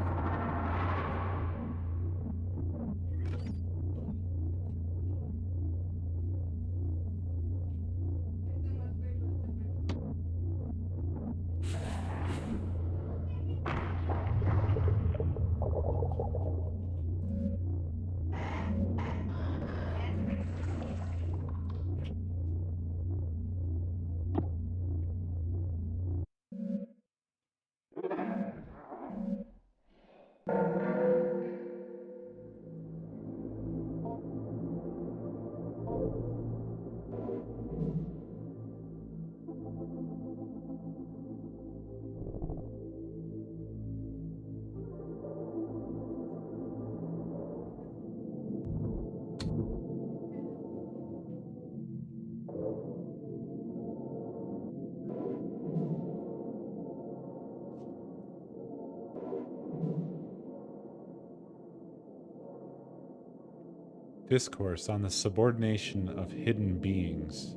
Discourse on the subordination of hidden beings.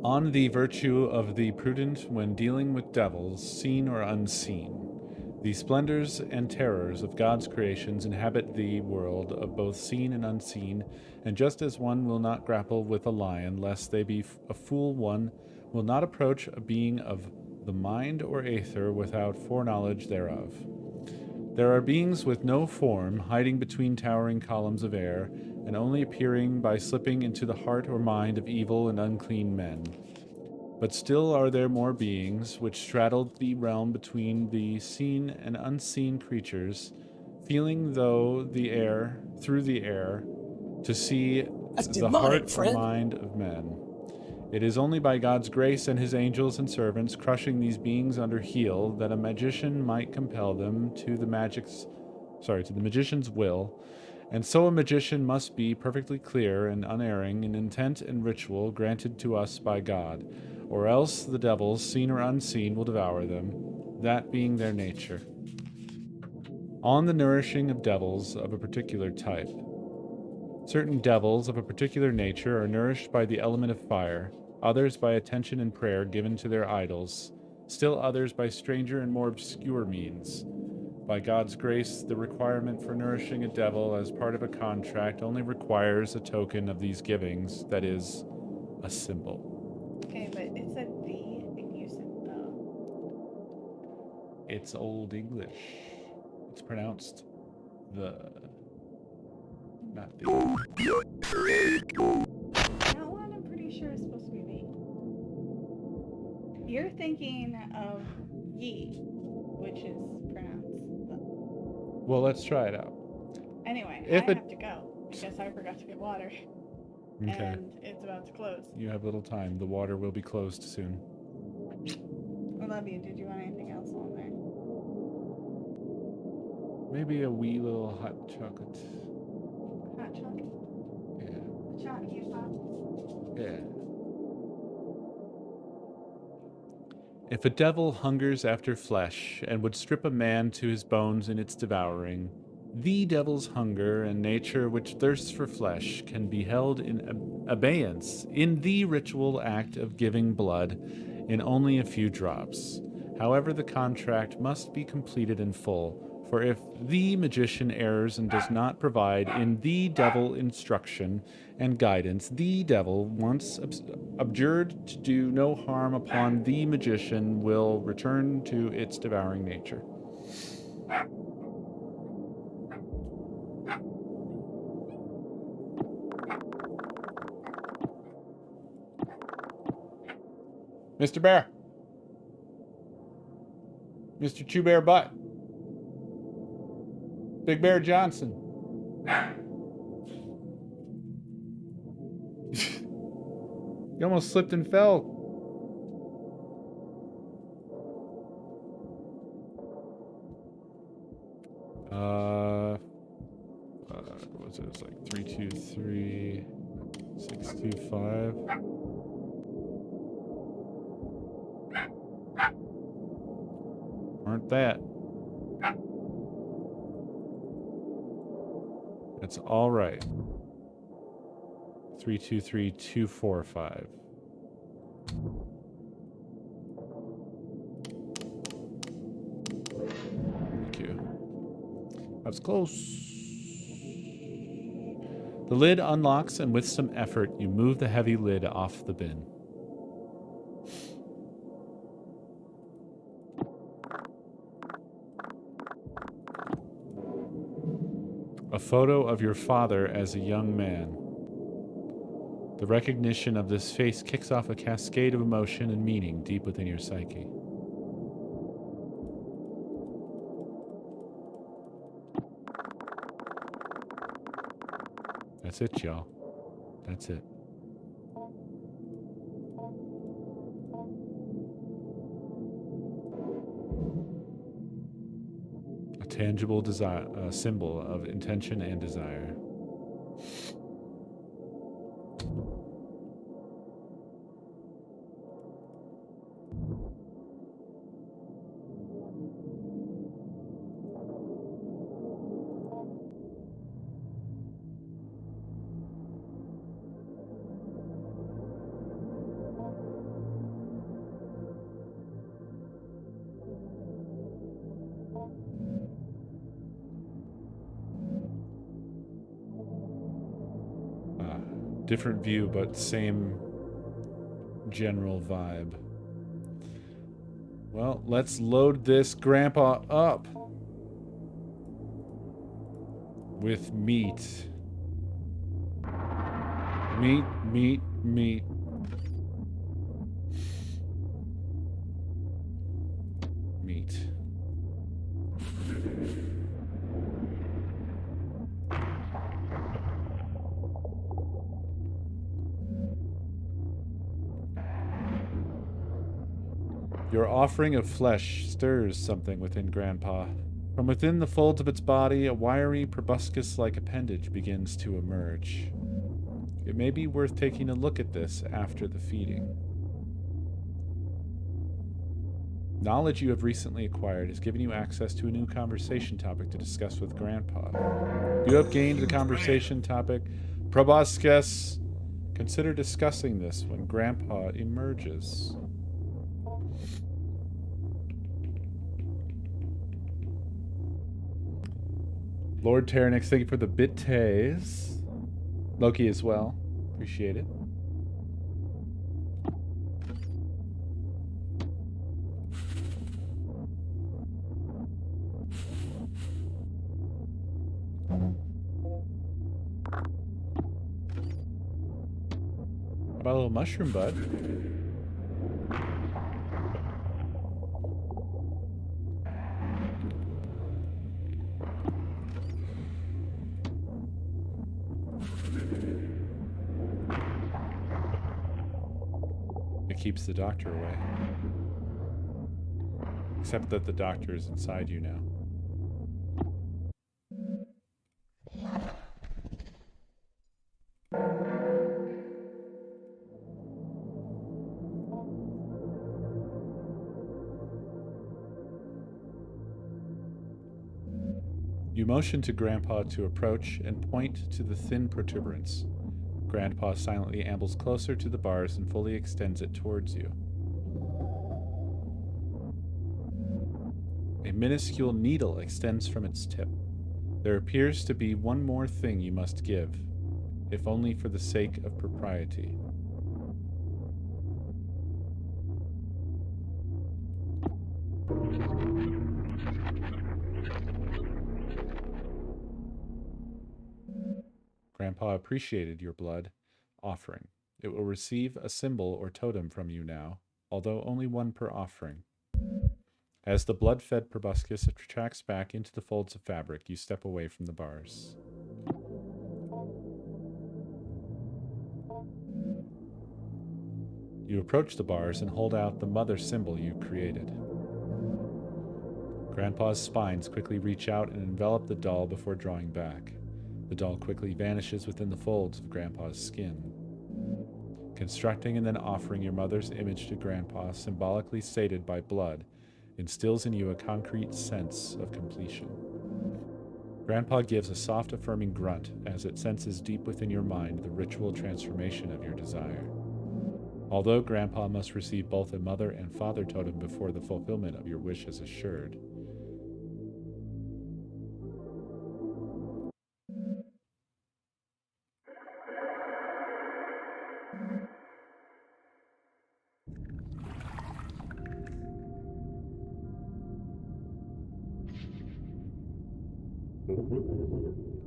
On the virtue of the prudent when dealing with devils, seen or unseen. The splendors and terrors of God's creations inhabit the world of both seen and unseen, and just as one will not grapple with a lion, lest they be a fool, one will not approach a being of the mind or aether without foreknowledge thereof. There are beings with no form, hiding between towering columns of air, and only appearing by slipping into the heart or mind of evil and unclean men. But still are there more beings, which straddle the realm between the seen and unseen creatures, feeling through the air, to see That's the demonic, heart friend. or mind of men. It is only by God's grace and his angels and servants crushing these beings under heel that a magician might compel them to the magician's will, and so a magician must be perfectly clear and unerring in intent and ritual granted to us by God, or else the devils, seen or unseen, will devour them, that being their nature. On the nourishing of devils of a particular type. Certain devils of a particular nature are nourished by the element of fire, others by attention and prayer given to their idols, still others by stranger and more obscure means. By God's grace, the requirement for nourishing a devil as part of a contract only requires a token of these givings, that is, a symbol. Okay, but it said the, and you said the. It's Old English. It's pronounced the, not the. That one I'm pretty sure is supposed to be me. You're thinking of ye, which is pronounced the. Well, let's try it out. Anyway, If I it- have to go because I forgot to get water. Okay. And it's about to close. You have little time. The water will be closed soon. I love you. Did you want anything else on there? Maybe a wee little hot chocolate. Hot chocolate. Yeah. Chocolate, you hot. Yeah. If a devil hungers after flesh and would strip a man to his bones in its devouring, the devil's hunger and nature which thirsts for flesh can be held in abeyance in the ritual act of giving blood in only a few drops. However, the contract must be completed in full, for if the magician errs and does not provide in the devil instruction and guidance, the devil, once abjured to do no harm upon the magician, will return to its devouring nature. Mr. Bear. Mr. Chew Bear Butt. Big Bear Johnson. You almost slipped and fell. What was it? It's like 323 625. Aren't that? That's all right. 323 245. Thank you. That's close. The lid unlocks, and with some effort, you move the heavy lid off the bin. A photo of your father as a young man. The recognition of this face kicks off a cascade of emotion and meaning deep within your psyche. That's it, y'all. That's it. A tangible desire, symbol of intention and desire. Different view, but same general vibe. Well, let's load this grandpa up with meat. Meat, meat, meat. Meat. Your offering of flesh stirs something within Grandpa. From within the folds of its body, a wiry, proboscis-like appendage begins to emerge. It may be worth taking a look at this after the feeding. Knowledge you have recently acquired has given you access to a new conversation topic to discuss with Grandpa. You have gained the conversation topic, proboscis. Consider discussing this when Grandpa emerges. Lord Terranix, thank you for the bit-tays. Loki as well. Appreciate it. How about a little mushroom bud? Keeps the doctor away. Except that the doctor is inside you now. You motion to Grandpa to approach and point to the thin protuberance. Grandpa silently ambles closer to the bars and fully extends it towards you. A minuscule needle extends from its tip. There appears to be one more thing you must give, if only for the sake of propriety. Grandpa appreciated your blood offering. It will receive a symbol or totem from you now, although only one per offering. As the blood-fed proboscis retracts back into the folds of fabric, you step away from the bars. You approach the bars and hold out the mother symbol you created. Grandpa's spines quickly reach out and envelop the doll before drawing back. The doll quickly vanishes within the folds of Grandpa's skin. Constructing and then offering your mother's image to Grandpa, symbolically sated by blood, instills in you a concrete sense of completion. Grandpa gives a soft, affirming grunt as it senses deep within your mind the ritual transformation of your desire. Although Grandpa must receive both a mother and father totem before the fulfillment of your wish is assured.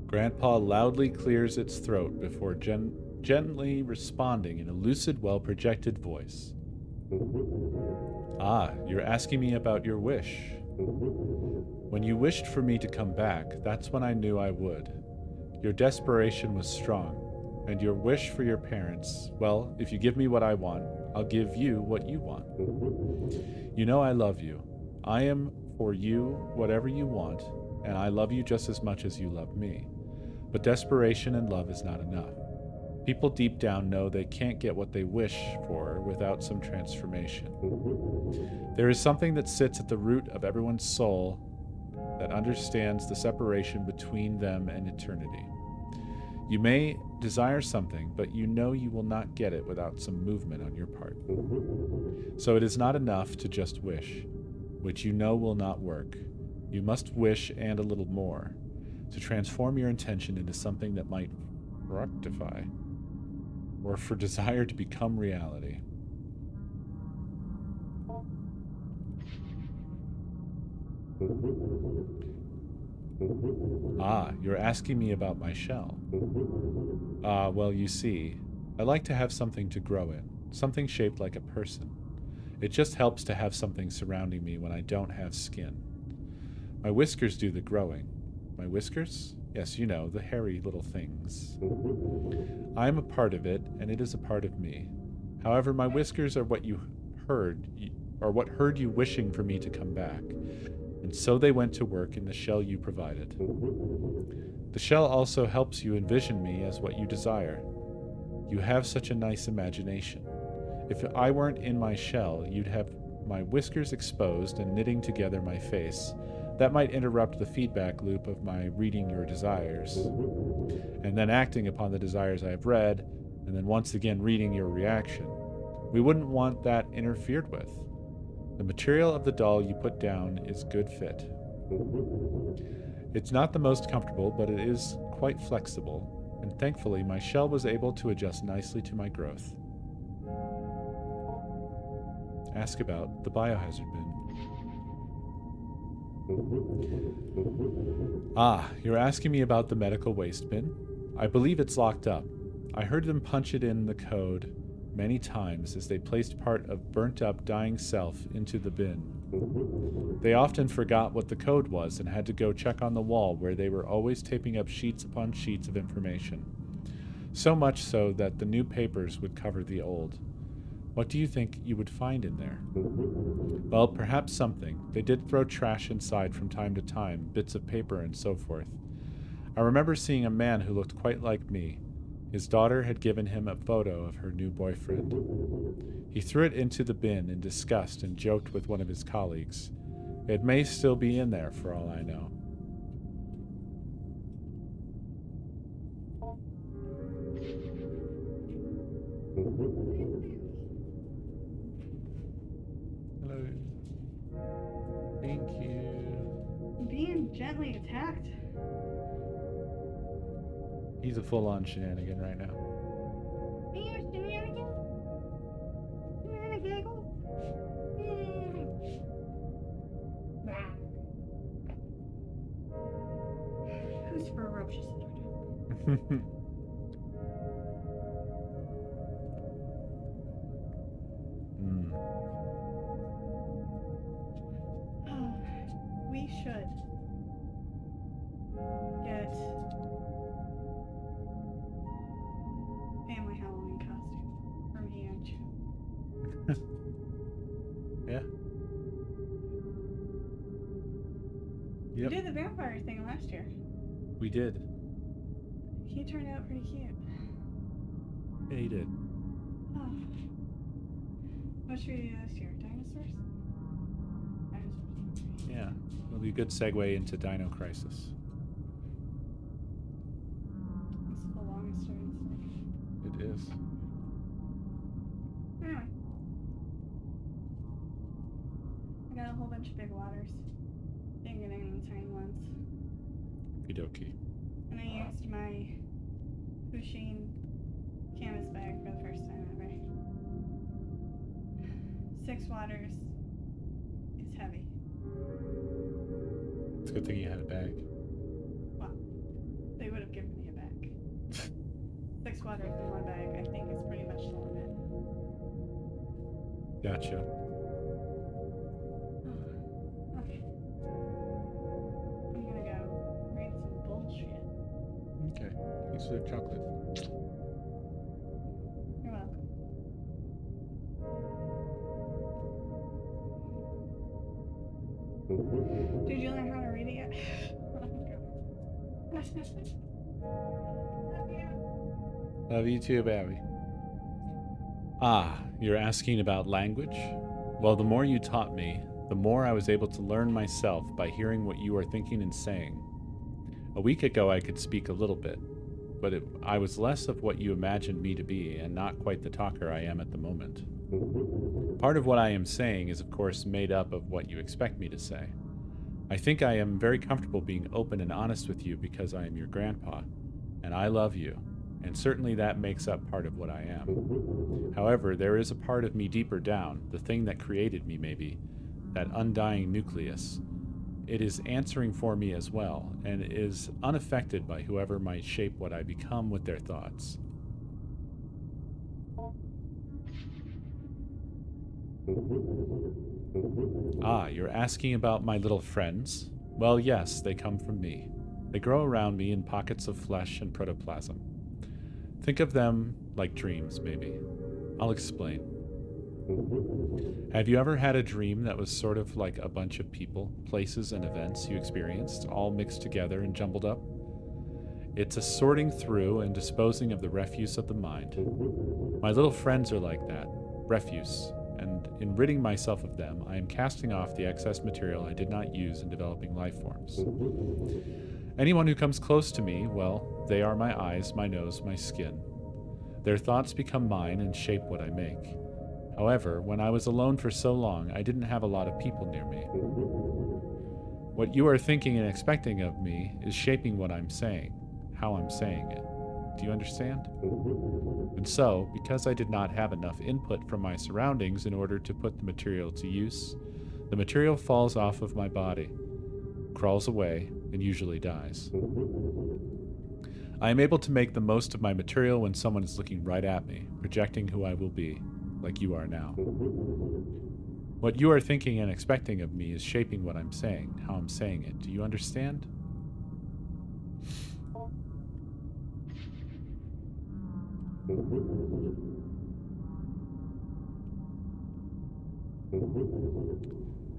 Grandpa loudly clears its throat before gently responding in a lucid, well-projected voice. Ah, you're asking me about your wish. When you wished for me to come back, that's when I knew I would. Your desperation was strong, and your wish for your parents, well, if you give me what I want, I'll give you what you want. You know I love you. I am for you whatever you want, and I love you just as much as you love me. But desperation and love is not enough. People deep down know they can't get what they wish for without some transformation. There is something that sits at the root of everyone's soul that understands the separation between them and eternity. You may desire something, but you know you will not get it without some movement on your part. So it is not enough to just wish, which you know will not work. You must wish and a little more, to transform your intention into something that might fructify, or for desire to become reality. Ah, you're asking me about my shell. Well, you see, I like to have something to grow in, something shaped like a person. It just helps to have something surrounding me when I don't have skin. My whiskers do the growing. My whiskers? Yes, you know, the hairy little things. I am a part of it, and it is a part of me. However, my whiskers are what you heard, or what heard you wishing for me to come back. And so they went to work in the shell you provided. The shell also helps you envision me as what you desire. You have such a nice imagination. If I weren't in my shell, you'd have my whiskers exposed and knitting together my face. That might interrupt the feedback loop of my reading your desires, and then acting upon the desires I have read, and then once again reading your reaction. We wouldn't want that interfered with. The material of the doll you put down is good fit. It's not the most comfortable, but it is quite flexible, and thankfully my shell was able to adjust nicely to my growth. Ask about the biohazard bin. Ah, you're asking me about the medical waste bin? I believe it's locked up. I heard them punch it in the code many times as they placed part of burnt-up, dying self into the bin. They often forgot what the code was and had to go check on the wall where they were always taping up sheets upon sheets of information. So much so that the new papers would cover the old. What do you think you would find in there? Well, perhaps something. They did throw trash inside from time to time, bits of paper and so forth. I remember seeing a man who looked quite like me. His daughter had given him a photo of her new boyfriend. He threw it into the bin in disgust and joked with one of his colleagues. It may still be in there for all I know. Hello. Thank you. Being gently attacked. He's a full-on shenanigan right now. Are you a shenanigan? Shenanigans? Who's ferocious? We Yep, did the vampire thing last year. we did. He turned out pretty cute. Yeah, he did. Oh. What should we do this year? Dinosaurs? Dinosaurs. Yeah, it'll be a good segue into Dino Crisis. It's the longest story. It is. Anyway. I got a whole bunch of big waters. Didn't get any of the tiny ones. Okie And I used my Pusheen canvas bag for the first time ever. 6 waters is heavy. It's a good thing you had a bag. Well, they would have given me a bag. 6 waters in one bag, I think, is pretty much the limit. Gotcha. Okay. I'm gonna go read some bullshit. Okay. Thanks for the chocolate. You're welcome. Did you learn how to read it yet? Love you too, baby. Ah, you're asking about language? Well, the more you taught me, the more I was able to learn myself by hearing what you are thinking and saying. A week ago, I could speak a little bit, but I was less of what you imagined me to be and not quite the talker I am at the moment. Part of what I am saying is, of course, made up of what you expect me to say. I think I am very comfortable being open and honest with you because I am your grandpa, and I love you, and certainly that makes up part of what I am. However, there is a part of me deeper down, the thing that created me maybe, that undying nucleus. It is answering for me as well, and is unaffected by whoever might shape what I become with their thoughts. Ah, you're asking about my little friends? Well, yes, they come from me. They grow around me in pockets of flesh and protoplasm. Think of them like dreams, maybe. I'll explain. Have you ever had a dream that was sort of like a bunch of people, places, and events you experienced, all mixed together and jumbled up? It's a sorting through and disposing of the refuse of the mind. My little friends are like that, refuse, and in ridding myself of them, I am casting off the excess material I did not use in developing life forms. Anyone who comes close to me, well, they are my eyes, my nose, my skin. Their thoughts become mine and shape what I make. However, when I was alone for so long, I didn't have a lot of people near me. What you are thinking and expecting of me is shaping what I'm saying, how I'm saying it. Do you understand? And so, because I did not have enough input from my surroundings in order to put the material to use, the material falls off of my body, crawls away, and usually dies. I am able to make the most of my material when someone is looking right at me, projecting who I will be, like you are now. What you are thinking and expecting of me is shaping what I'm saying, how I'm saying it. Do you understand?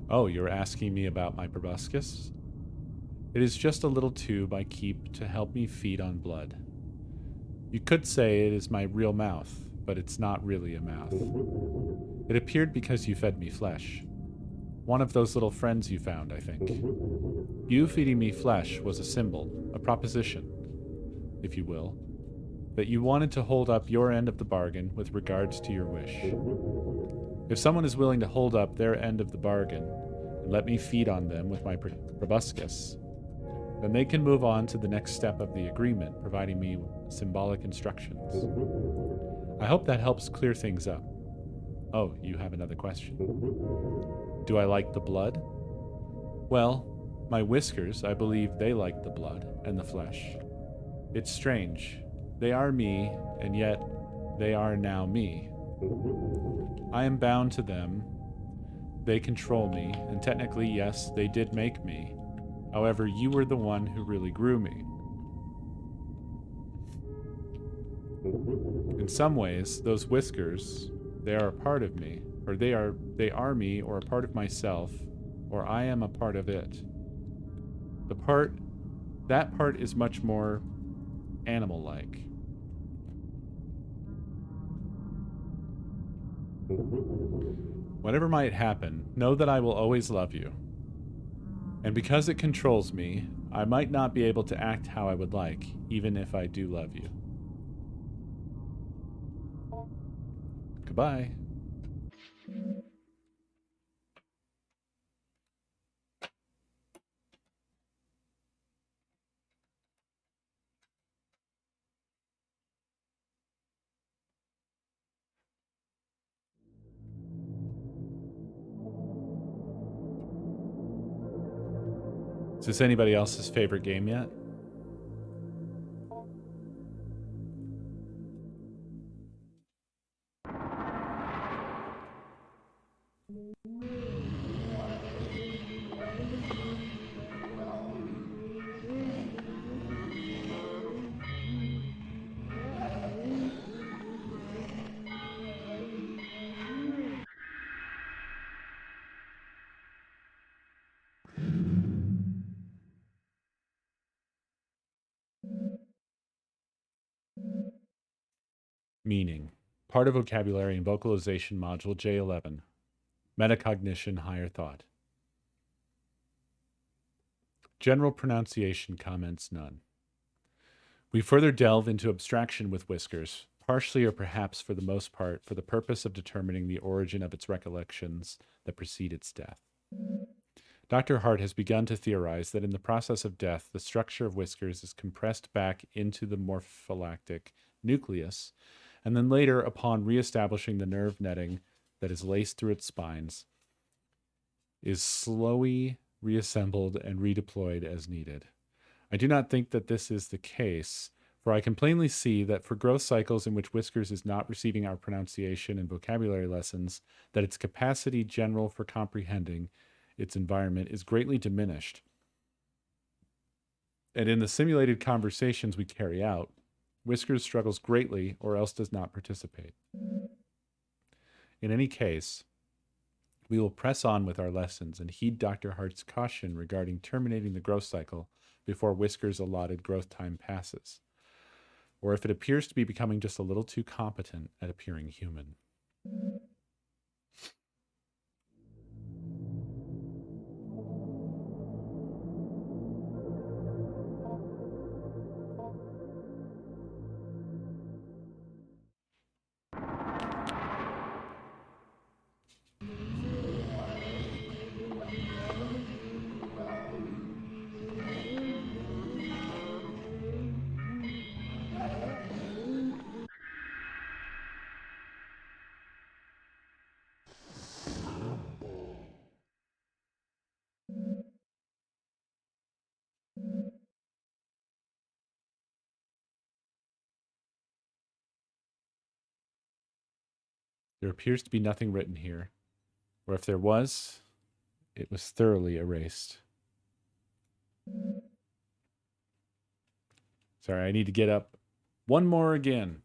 Oh, you're asking me about my proboscis? It is just a little tube I keep to help me feed on blood. You could say it is my real mouth, but it's not really a mouth. It appeared because you fed me flesh. One of those little friends you found, I think. You feeding me flesh was a symbol, a proposition, if you will, that you wanted to hold up your end of the bargain with regards to your wish. If someone is willing to hold up their end of the bargain and let me feed on them with my proboscis, then they can move on to the next step of the agreement, providing me symbolic instructions. I hope that helps clear things up. Oh, you have another question. Do I like the blood? Well, my whiskers, I believe they like the blood and the flesh. It's strange. They are me, and yet they are now me. I am bound to them. They control me, and technically, yes, they did make me. However, you were the one who really grew me. In some ways, those whiskers, they are a part of me, or they are me, or a part of myself, or I am a part of it. That part is much more animal-like. Whatever might happen, know that I will always love you. And because it controls me, I might not be able to act how I would like, even if I do love you. Goodbye. Is this anybody else's favorite game yet? Meaning. Part of vocabulary and vocalization module J11. Metacognition, higher thought. General pronunciation comments none. We further delve into abstraction with Whiskers, partially or perhaps for the most part for the purpose of determining the origin of its recollections that precede its death. Dr. Hart has begun to theorize that in the process of death, the structure of Whiskers is compressed back into the morpholactic nucleus, and then later, upon reestablishing the nerve netting that is laced through its spines, is slowly reassembled and redeployed as needed. I do not think that this is the case, for I can plainly see that for growth cycles in which Whiskers is not receiving our pronunciation and vocabulary lessons, that its capacity general for comprehending its environment is greatly diminished. And in the simulated conversations we carry out, Whiskers struggles greatly or else does not participate. In any case, we will press on with our lessons and heed Dr. Hart's caution regarding terminating the growth cycle before Whiskers' allotted growth time passes, or if it appears to be becoming just a little too competent at appearing human. There appears to be nothing written here, or if there was, it was thoroughly erased. Sorry, I need to get up one more again.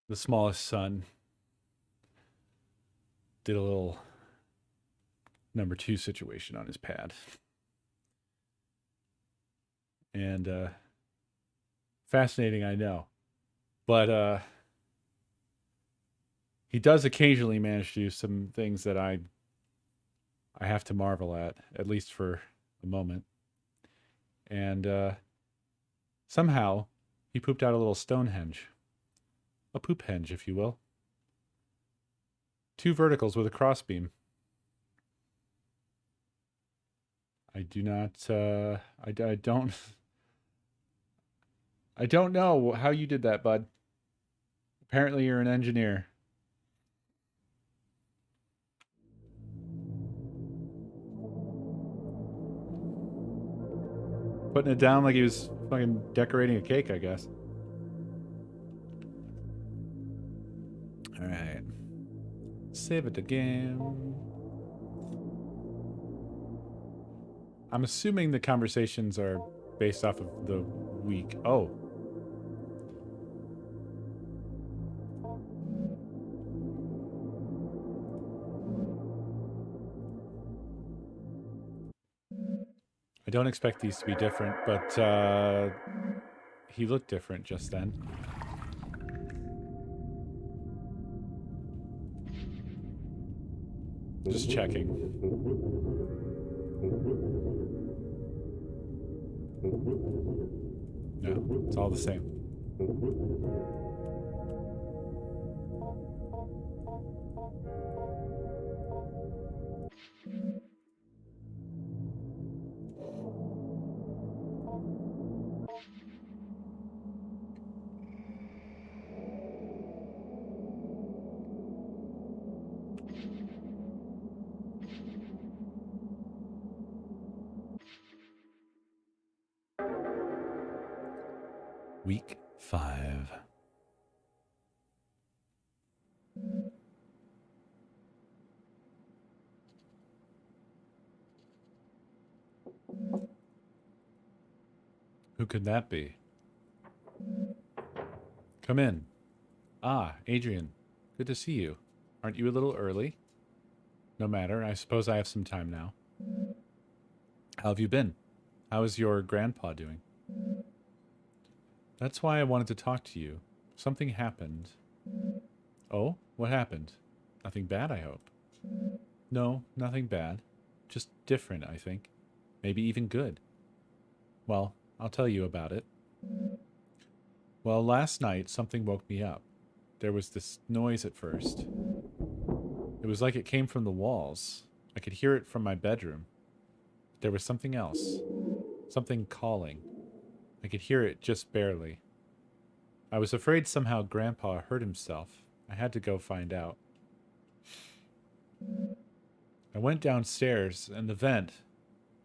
The smallest son did a little number 2 situation on his pad. And fascinating, I know. But He does occasionally manage to do some things that I have to marvel at least for a moment. And somehow he pooped out a little Stonehenge. A poop henge, if you will. 2 verticals with a crossbeam. I do not, I don't, I don't know how you did that, bud. Apparently you're an engineer. Putting it down like he was fucking decorating a cake, I guess. Alright. Save it again. I'm assuming the conversations are based off of the week. Oh. I don't expect these to be different, but he looked different just then. Just checking. No, it's all the same. Week 5. Who could that be? Come in. Ah, Adrian. Good to see you. Aren't you a little early? No matter. I suppose I have some time now. How have you been? How is your grandpa doing? That's why I wanted to talk to you. Something happened. Oh? What happened? Nothing bad, I hope. No, nothing bad. Just different, I think. Maybe even good. Well, I'll tell you about it. Well, last night, something woke me up. There was this noise at first. It was like it came from the walls. I could hear it from my bedroom. There was something else. Something calling. I could hear it just barely. I was afraid somehow Grandpa hurt himself. I had to go find out. I went downstairs, and the vent,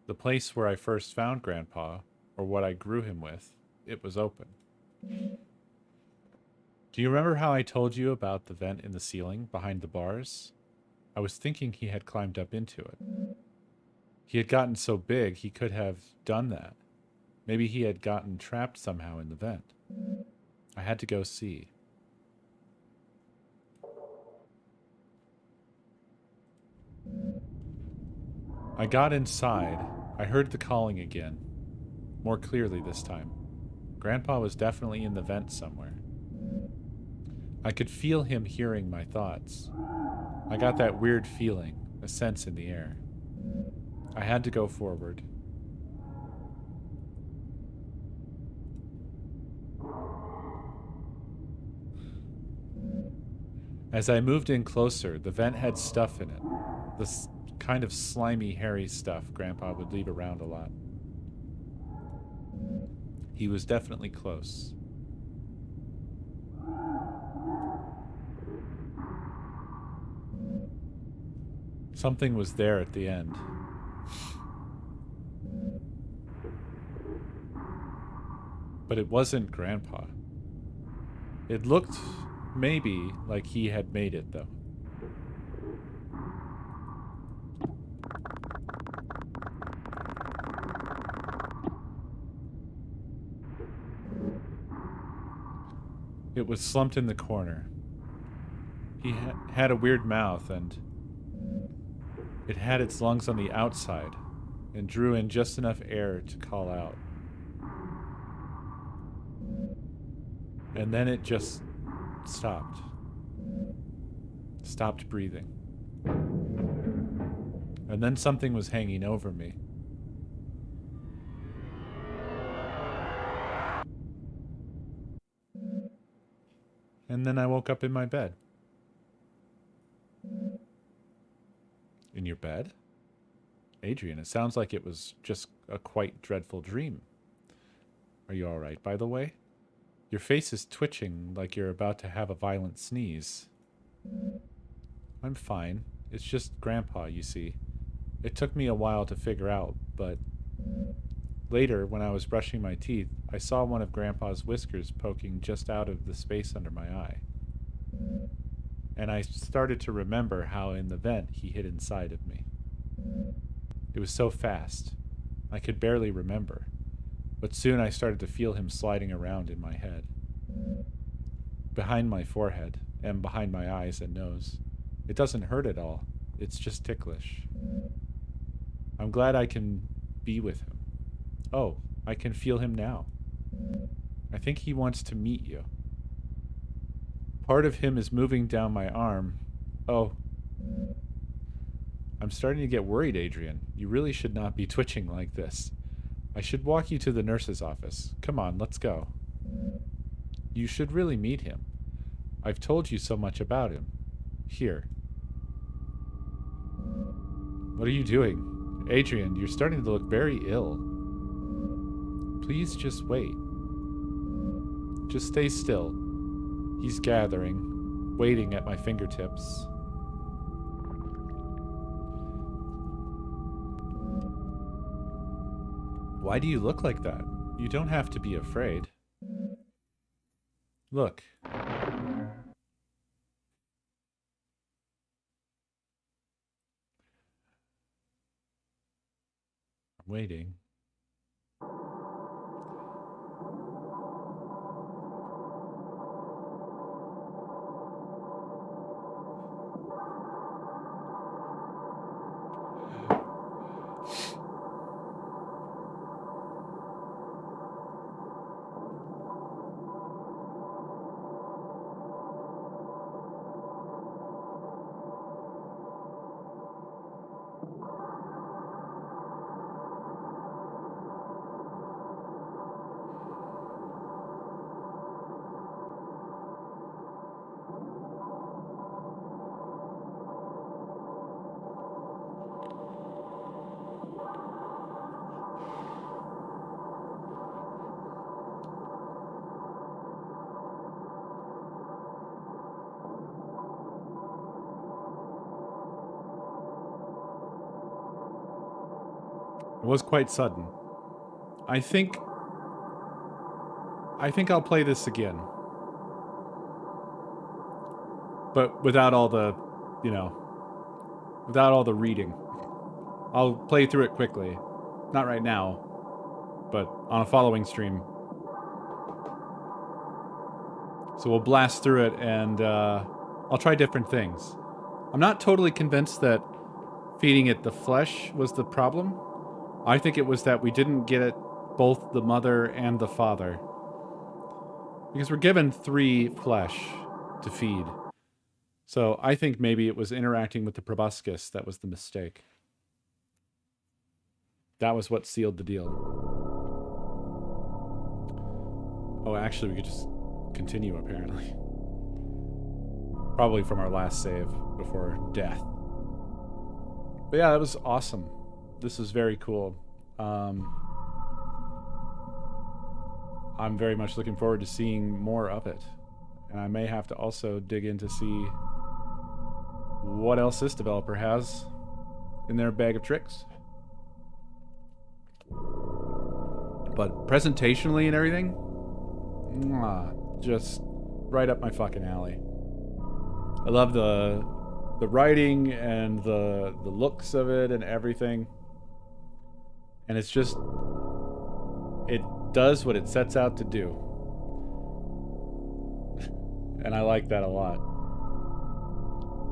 the place where I first found Grandpa, or what I grew him with, it was open. Do you remember how I told you about the vent in the ceiling behind the bars? I was thinking he had climbed up into it. He had gotten so big he could have done that. Maybe he had gotten trapped somehow in the vent. I had to go see. I got inside. I heard the calling again. More clearly this time. Grandpa was definitely in the vent somewhere. I could feel him hearing my thoughts. I got that weird feeling, a sense in the air. I had to go forward. As I moved in closer, the vent had stuff in it. This kind of slimy, hairy stuff Grandpa would leave around a lot. He was definitely close. Something was there at the end. But it wasn't Grandpa. It looked maybe like he had made it, though. It was slumped in the corner. He had a weird mouth, and it had its lungs on the outside and drew in just enough air to call out. And then it just stopped. stopped breathing. And then something was hanging over me. And then I woke up in my bed. In your bed? Adrian, it sounds like it was just a quite dreadful dream. Are you alright, by the way? Your face is twitching like you're about to have a violent sneeze. I'm fine. It's just Grandpa, you see. It took me a while to figure out, but... Later, when I was brushing my teeth, I saw one of Grandpa's whiskers poking just out of the space under my eye. And I started to remember how in the vent he hid inside of me. It was so fast, I could barely remember, but soon I started to feel him sliding around in my head. Behind my forehead, and behind my eyes and nose. It doesn't hurt at all, it's just ticklish. I'm glad I can be with him. Oh, I can feel him now. I think he wants to meet you. Part of him is moving down my arm. Oh. I'm starting to get worried, Adrian. You really should not be twitching like this. I should walk you to the nurse's office. Come on, let's go. You should really meet him. I've told you so much about him. Here. What are you doing? Adrian, you're starting to look very ill. Please just wait. Just stay still. He's gathering, waiting at my fingertips. Why do you look like that? You don't have to be afraid. Look. I'm waiting. It was quite sudden. I think I'll play this again. But without all the, you know, without all the reading. I'll play through it quickly. Not right now, but on a following stream. So we'll blast through it and I'll try different things. I'm not totally convinced that feeding it the flesh was the problem. I think it was that we didn't get it both the mother and the father. Because we're given 3 flesh to feed. So I think maybe it was interacting with the proboscis that was the mistake. That was what sealed the deal. Oh, actually, we could just continue, apparently. Probably from our last save before death. But yeah, that was awesome. This is very cool. I'm very much looking forward to seeing more of it. And I may have to also dig in to see what else this developer has in their bag of tricks. But presentationally and everything, just right up my fucking alley. I love the writing and the looks of it and everything. And it's just, it does what it sets out to do. And I like that a lot.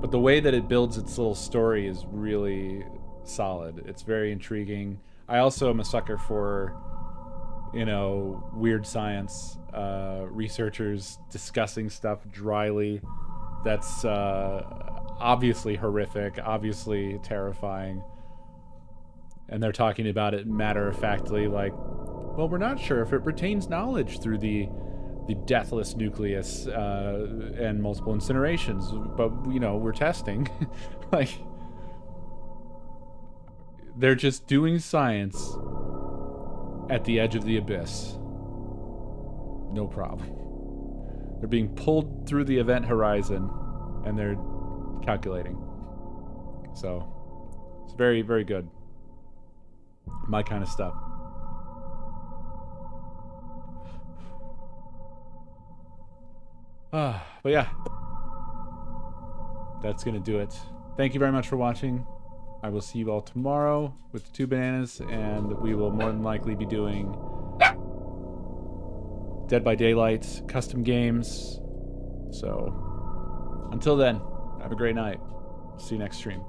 But the way that it builds its little story is really solid. It's very intriguing. I also am a sucker for, you know, weird science, researchers discussing stuff dryly. That's, obviously horrific, obviously terrifying. And they're talking about it matter-of-factly, like, well, we're not sure if it retains knowledge through the deathless nucleus and multiple incinerations, but, you know, we're testing. Like, they're just doing science at the edge of the abyss. No problem. They're being pulled through the event horizon, and they're calculating. So, it's very, very good. My kind of stuff. But yeah, that's gonna do it. Thank you very much for watching. I will see you all tomorrow with the 2 bananas, and we will more than likely be doing Dead by Daylight custom games. So until then, have a great night. See you next stream.